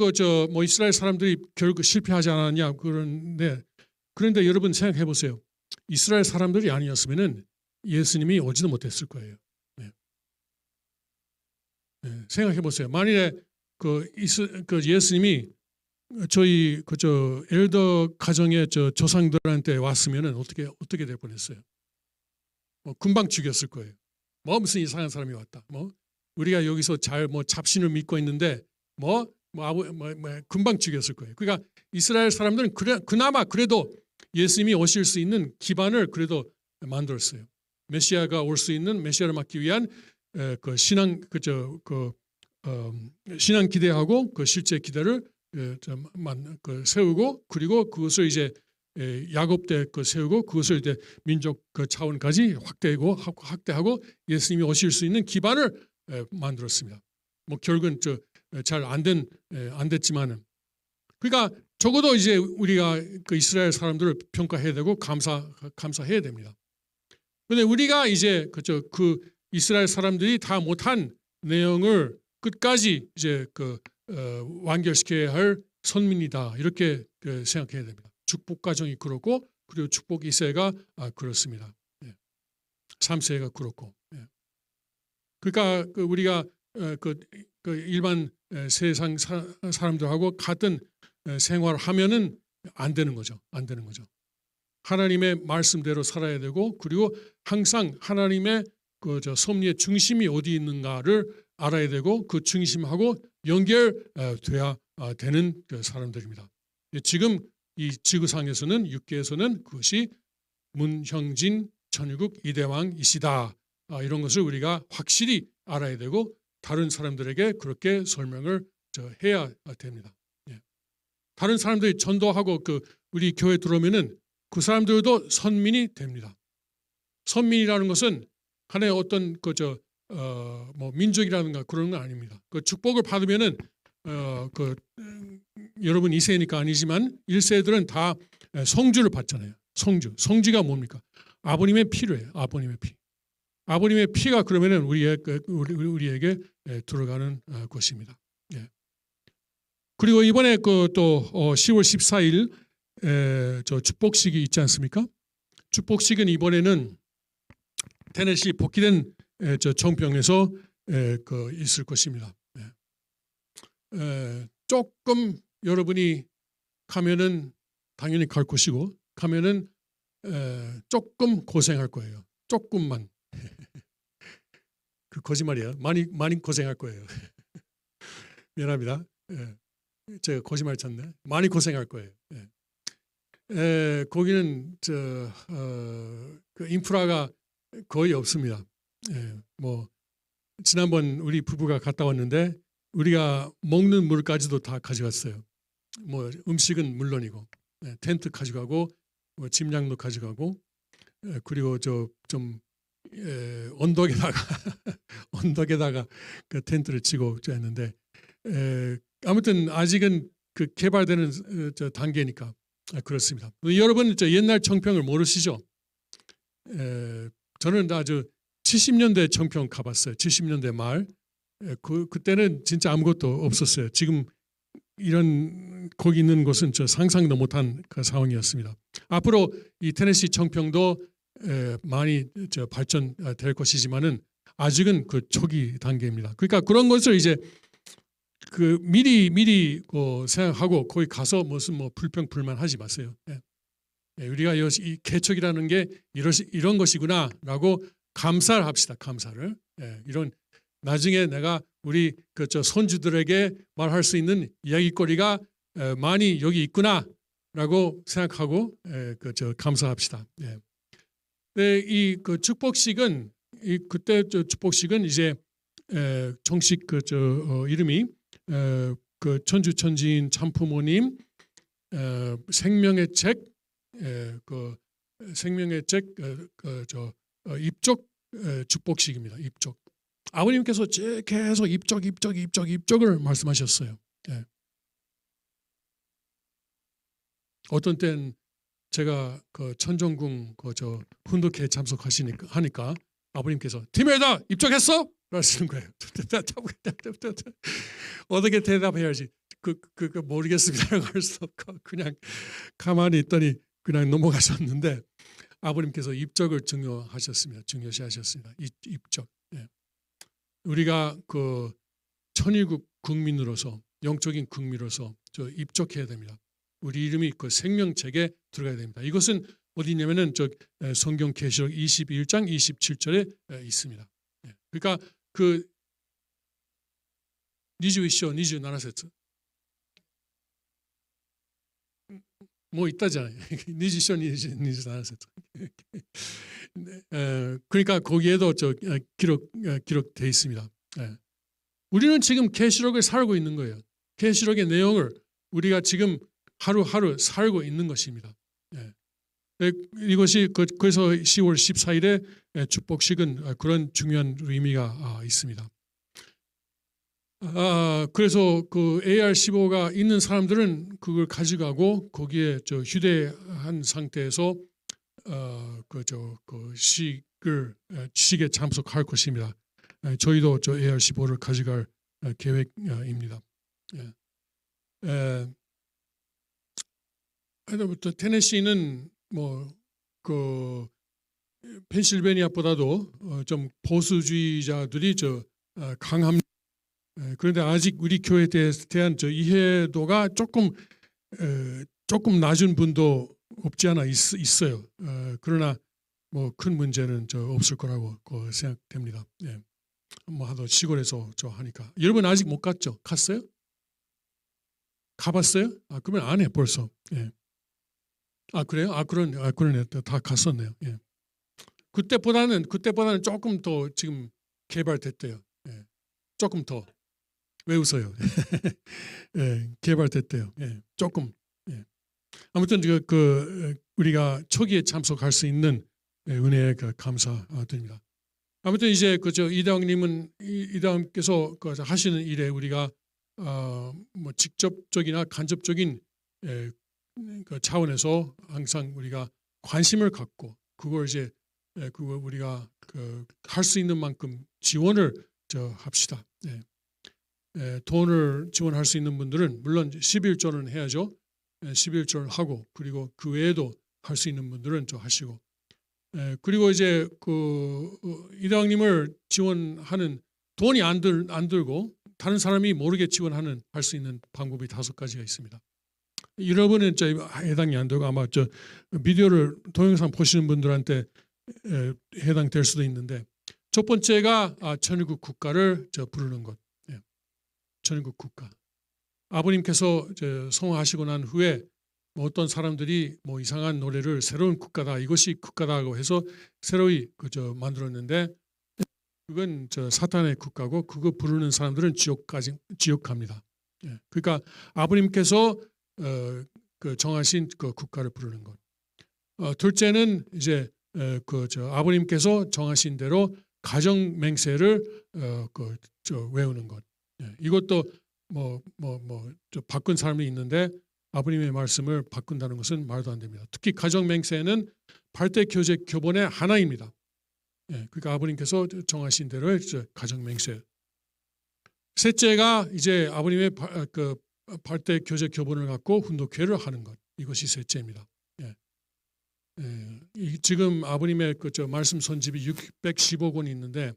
뭐 이스라엘 사람들이 결국 실패하지 않았냐 그런데 여러분 생각해 보세요. 이스라엘 사람들이 아니었으면은 예수님이 오지도 못했을 거예요. 네. 네. 생각해 보세요. 만일에 그 예수님이 저희 엘더 가정의 조상들한테 왔으면은 어떻게 될 뻔했어요. 금방 죽였을 거예요. 무슨 이상한 사람이 왔다. 우리가 여기서 잡신을 믿고 있는데 금방 죽였을 거예요. 그러니까 이스라엘 사람들은 그나마 그래도 예수님이 오실 수 있는 기반을 그래도 만들었어요. 메시아가 올 수 있는 메시아를 막기 위한 그 신앙 신앙 기대하고 그 실제 기대를 세우고 그리고 그것을 이제 야곱 때 세우고 그것을 이제 민족 차원까지 확대하고 예수님이 오실 수 있는 기반을 만들었습니다. 결국은 잘 안 됐지만은 그러니까 적어도 이제 우리가 그 이스라엘 사람들을 평가해야 되고 감사해야 됩니다. 그런데 우리가 이제 그 이스라엘 사람들이 다 못한 내용을 끝까지 이제 완결시켜야 할 선민이다 이렇게 생각해야 됩니다. 축복 가정이 그렇고 그리고 축복 2세가 그렇습니다. 3세가 그렇고. 그러니까 우리가 일반 세상 사람들하고 같은 생활을 하면은 안 되는 거죠. 하나님의 말씀대로 살아야 되고 그리고 항상 하나님의 섭리의 중심이 어디 있는가를 알아야 되고 그 중심하고 연결돼야 되는 사람들입니다. 지금 이 지구상에서는 육계에서는 그것이 문형진 천유국 이대왕이시다. 이런 것을 우리가 확실히 알아야 되고 다른 사람들에게 그렇게 설명을 해야 됩니다. 다른 사람들이 전도하고 우리 교회 들어오면은 그 사람들도 선민이 됩니다. 선민이라는 것은 하나의 어떤 민족이라든가 그런 건 아닙니다. 그 축복을 받으면은 여러분 2세니까 아니지만 1세들은 다 성주를 받잖아요. 성주가 뭡니까? 아버님의 피예요. 아버님의 피가 그러면은 우리에게 들어가는 것입니다. 그리고 이번에 또 10월 14일 저 축복식이 있지 않습니까? 축복식은 이번에는 테네시 복귀된 저 청평에서 있을 것입니다. 조금 여러분이 가면은 당연히 갈 것이고 가면은 조금 고생할 거예요. 조금만. 그 거짓말이에요. 많이 고생할 거예요. 미안합니다. 제가 거짓말 쳤네. 많이 고생할 거예요. 거기는 그 인프라가 거의 없습니다. 지난번 우리 부부가 갔다 왔는데 우리가 먹는 물까지도 다 가져갔어요. 음식은 물론이고 텐트 가져가고 짐량도 가져가고 그리고 좀 언덕에다가 그 텐트를 치고 했는데 아무튼 아직은 그 개발되는 단계니까 그렇습니다. 여러분 옛날 청평을 모르시죠? 저는 아주 70년대 청평 가봤어요. 70년대 말. 그때는 진짜 아무것도 없었어요. 지금 거기 있는 곳은 상상도 못한 그 상황이었습니다. 앞으로 이 테네시 청평도 많이 발전될 것이지만은 아직은 그 초기 단계입니다. 그러니까 그런 것을 이제 미리 생각하고 거기 가서 무슨 불평불만하지 마세요. 우리가 이 개척이라는 게 이런 것이구나라고 감사를 합시다. 감사를. 이런 나중에 내가 우리 손주들에게 말할 수 있는 이야기거리가 많이 여기 있구나라고 생각하고 감사합시다. 이 축복식은 그때 축복식은 이제 정식 이름이 그 천주천지인 참부모님 생명의 책, 그 생명의 책, 입적 축복식입니다. 입적. 아버님께서 계속 입적을 말씀하셨어요. 예. 어떤 때는 제가 그 천정궁 훈독회 참석하니까 아버님께서 티메다 입적했어? 그러시는 거예요. 어떻게 대답해야지? 모르겠습니다라고 할 수 없고 그냥 가만히 있더니 그냥 넘어가셨는데 아버님께서 입적을 중요시하셨습니다. 입적. 예. 우리가 그 천일국 국민으로서 영적인 국민으로서 입적해야 됩니다. 우리 이름이 그 생명책에 들어가야 됩니다. 이것은 어디냐면은 성경 계시록 21장 27절에 있습니다. 예. 그러니까 그21章 27뭐 있다잖아요. 20章 27節. 그러니까 거기에도 기록되어 있습니다. 예. 우리는 지금 계시록을 살고 있는 거예요. 계시록의 내용을 우리가 지금 하루하루 살고 있는 것입니다. 예. 이것이 그래서 10월 14일에 축복식은 그런 중요한 의미가 있습니다. 그래서 그 AR15가 있는 사람들은 그걸 가져가고 거기에 휴대한 상태에서 그 식에 참석할 것입니다. 저희도 AR15를 가져갈 계획입니다. 테네시는 뭐 그 펜실베니아보다도 좀 보수주의자들이 강합니다. 그런데 아직 우리 교회에 대한 이해도가 조금 낮은 분도 없지 않아 있어요. 그러나 뭐 큰 문제는 없을 거라고 생각됩니다. 예. 뭐 하도 시골에서 하니까 여러분 아직 못 갔죠? 갔어요? 가봤어요? 그러면 안 해 벌써. 예. 그래요? 그러네. 다 갔었네요. 예. 그때보다는 조금 더 지금 개발됐대요. 예. 조금 더. 왜 웃어요? 예, 개발됐대요. 예, 조금. 예. 아무튼 우리가 초기에 참석할 수 있는 은혜에 감사드립니다. 아무튼 이제 이대왕님께서 하시는 일에 우리가 뭐 직접적이나 간접적인 그 차원에서 항상 우리가 관심을 갖고 그걸 우리가 할 수 있는 만큼 지원을 합시다. 예. 돈을 지원할 수 있는 분들은 물론 11조는 해야죠. 11조를 하고 그리고 그 외에도 할 수 있는 분들은 하시고 그리고 이제 이대왕님을 지원하는 돈이 안 들고 다른 사람이 모르게 할 수 있는 방법이 5가지가 있습니다. 여러분은 해당이 안 되고 아마 비디오를 동영상 보시는 분들한테 해당될 수도 있는데 첫 번째가 천일국 국가를 부르는 것. 천일국 국가. 아버님께서 성화하시고 난 후에 어떤 사람들이 뭐 이상한 노래를 새로운 국가다 이것이 국가다고 해서 새로이 만들었는데 그건 사탄의 국가고 그거 부르는 사람들은 지옥 갑니다. 그러니까 아버님께서 정하신 그 국가를 부르는 것. 둘째는 이제 아버님께서 정하신 대로 가정 맹세를 외우는 것. 이것도 바꾼 사람이 있는데 아버님의 말씀을 바꾼다는 것은 말도 안 됩니다. 특히 가정 맹세는 발대 교제 교본의 하나입니다. 그러니까 아버님께서 정하신 대로 가정 맹세. 셋째가 이제 아버님의 발대 교제 교본을 갖고 훈독회를 하는 것. 이것이 셋째입니다. 지금 아버님의 말씀 선집이 615권이 있는데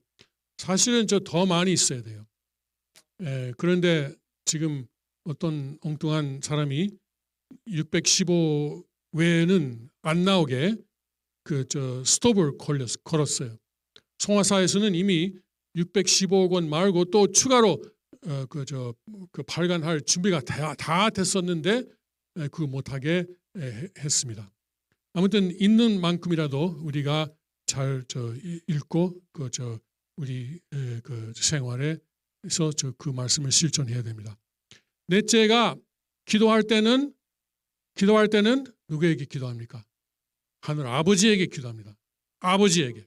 사실은 더 많이 있어야 돼요. 그런데 지금 어떤 엉뚱한 사람이 615 외에는 안 나오게 스톱을 걸었어요. 송화사에서는 이미 615권 말고 또 추가로 발간할 준비가 다 됐었는데 그거 못하게 했습니다. 아무튼 있는 만큼이라도 우리가 잘 읽고 우리 생활에서 그 말씀을 실천해야 됩니다. 넷째가 기도할 때는 누구에게 기도합니까? 하늘 아버지에게 기도합니다. 아버지에게.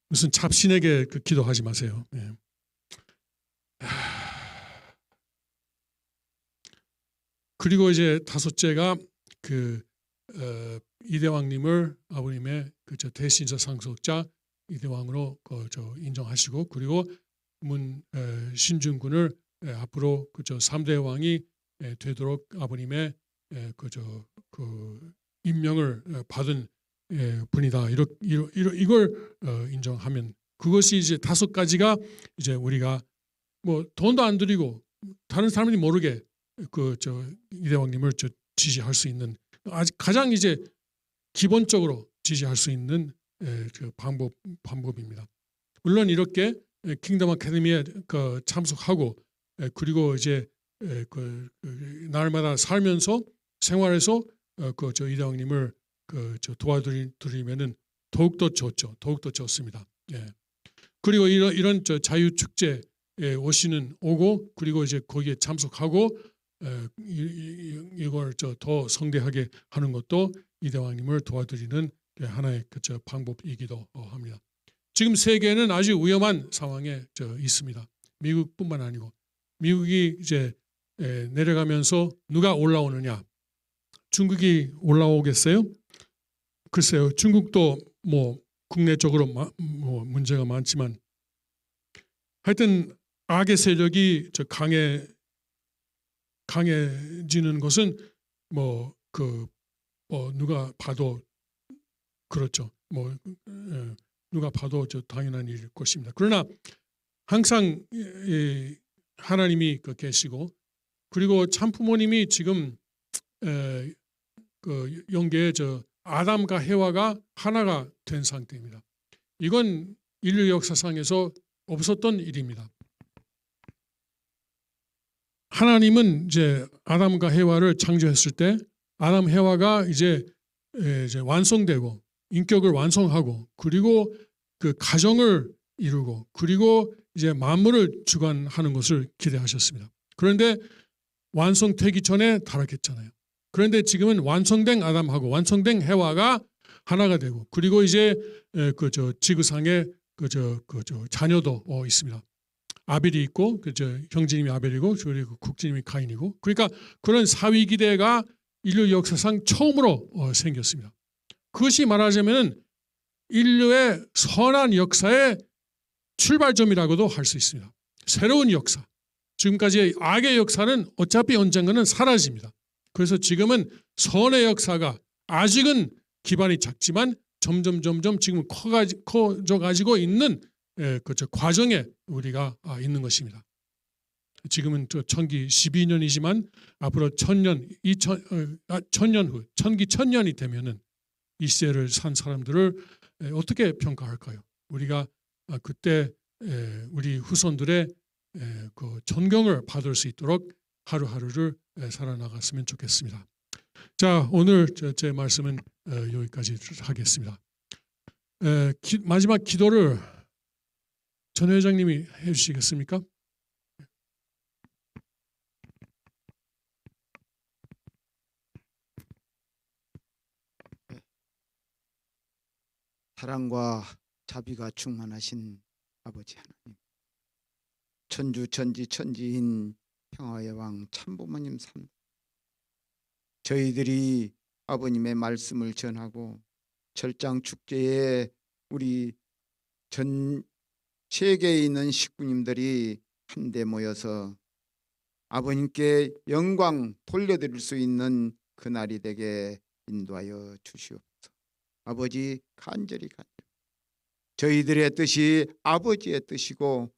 무슨 잡신에게 기도하지 마세요. 예. 그리고 이제 다섯째가 이대왕님을 아버님의 대신자 상속자 이대왕으로 인정하시고, 그리고 신중군을 앞으로 3대 왕이 되도록 아버님의 임명을 받은 분이다. 이걸 인정하면, 그것이 이제 5가지가 이제 우리가 뭐 돈도 안 들이고 다른 사람들이 모르게 이대왕님을 지지할 수 있는, 가장 이제 기본적으로 지지할 수 있는 방법입니다. 물론 이렇게 킹덤 아카데미에 참석하고, 그리고 이제 날마다 살면서 생활에서 이대왕님을 도와드리면은 더욱더 좋습니다. 예. 그리고 이런 자유 축제에 오고, 그리고 이제 거기에 참석하고 이걸 더 성대하게 하는 것도 이대왕님을 도와드리는 하나의 방법이기도 합니다. 지금 세계는 아주 위험한 상황에 있습니다. 미국뿐만 아니고, 미국이 이제 내려가면서 누가 올라오느냐? 중국이 올라오겠어요? 글쎄요. 중국도 뭐 국내적으로 문제가 많지만, 하여튼 악의 세력이 강해지는 것은 누가 봐도 그렇죠. 누가 봐도 당연한 일일 것입니다. 그러나 항상 하나님이 계시고, 그리고 참부모님이 지금 영계에 아담과 해와가 하나가 된 상태입니다. 이건 인류 역사상에서 없었던 일입니다. 하나님은 이제 아담과 해와를 창조했을 때 아담 해와가 이제 완성되고 인격을 완성하고, 그리고 그 가정을 이루고, 그리고 이제 만물을 주관하는 것을 기대하셨습니다. 그런데 완성되기 전에 타락했잖아요. 그런데 지금은 완성된 아담하고 완성된 해와가 하나가 되고, 그리고 이제 지구상에 자녀도 있습니다. 아벨이 있고, 형제님이 아벨이고, 그리고 국제님이 가인이고, 그러니까 그런 사위 기대가 인류 역사상 처음으로 생겼습니다. 그것이 말하자면 인류의 선한 역사의 출발점이라고도 할 수 있습니다. 새로운 역사. 지금까지의 악의 역사는 어차피 언젠가는 사라집니다. 그래서 지금은 선의 역사가 아직은 기반이 작지만 점점 지금 커져가지고 있는 과정에 우리가 있는 것입니다. 지금은 천기 12년이지만 앞으로 천년 후 천기 1000년이 되면은 이 시대를 산 사람들을 어떻게 평가할까요? 우리가 그때 우리 후손들의 존경을 받을 수 있도록 하루하루를 살아나갔으면 좋겠습니다. 자, 오늘 제 말씀은 여기까지 하겠습니다. 마지막 기도를 전 회장님이 해주시겠습니까? 사랑과 자비가 충만하신 아버지 하나님, 천주 천지인 평화의 왕 참부모님 삶, 저희들이 아버님의 말씀을 전하고 철장 축제에 우리 전 세계에 있는 식구님들이 한데 모여서 아버님께 영광 돌려드릴 수 있는 그날이 되게 인도하여 주시옵소서. 아버지, 간절히 저희들의 뜻이 아버지의 뜻이고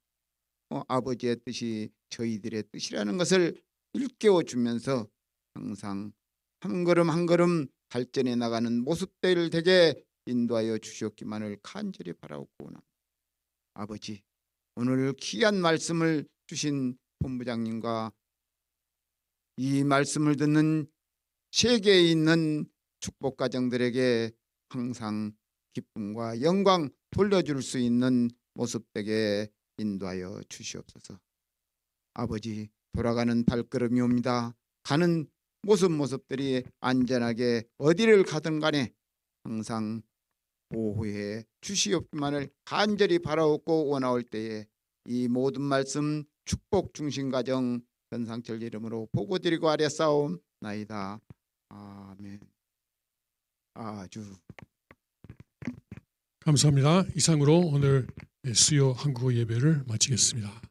아버지의 뜻이 저희들의 뜻이라는 것을 일깨워 주면서 항상 한 걸음 한 걸음 발전해 나가는 모습들 되게 인도하여 주시옵기만을 간절히 바라옵고 합니다. 아버지, 오늘 귀한 말씀을 주신 본부장님과 이 말씀을 듣는 세계에 있는 축복 가정들에게 항상 기쁨과 영광 돌려줄 수 있는 모습 되게 인도하여 주시옵소서. 아버지, 돌아가는 발걸음이 옵니다. 가는 모습들이 안전하게 어디를 가든 간에 항상 보호해 주시옵기만을 간절히 바라옵고 원하올 때에 이 모든 말씀 축복 중심 가정 현상철 이름으로 보고드리고 아뢰싸움나이다. 아멘. 아주 감사합니다. 이상으로 오늘 수요 한국어 예배를 마치겠습니다.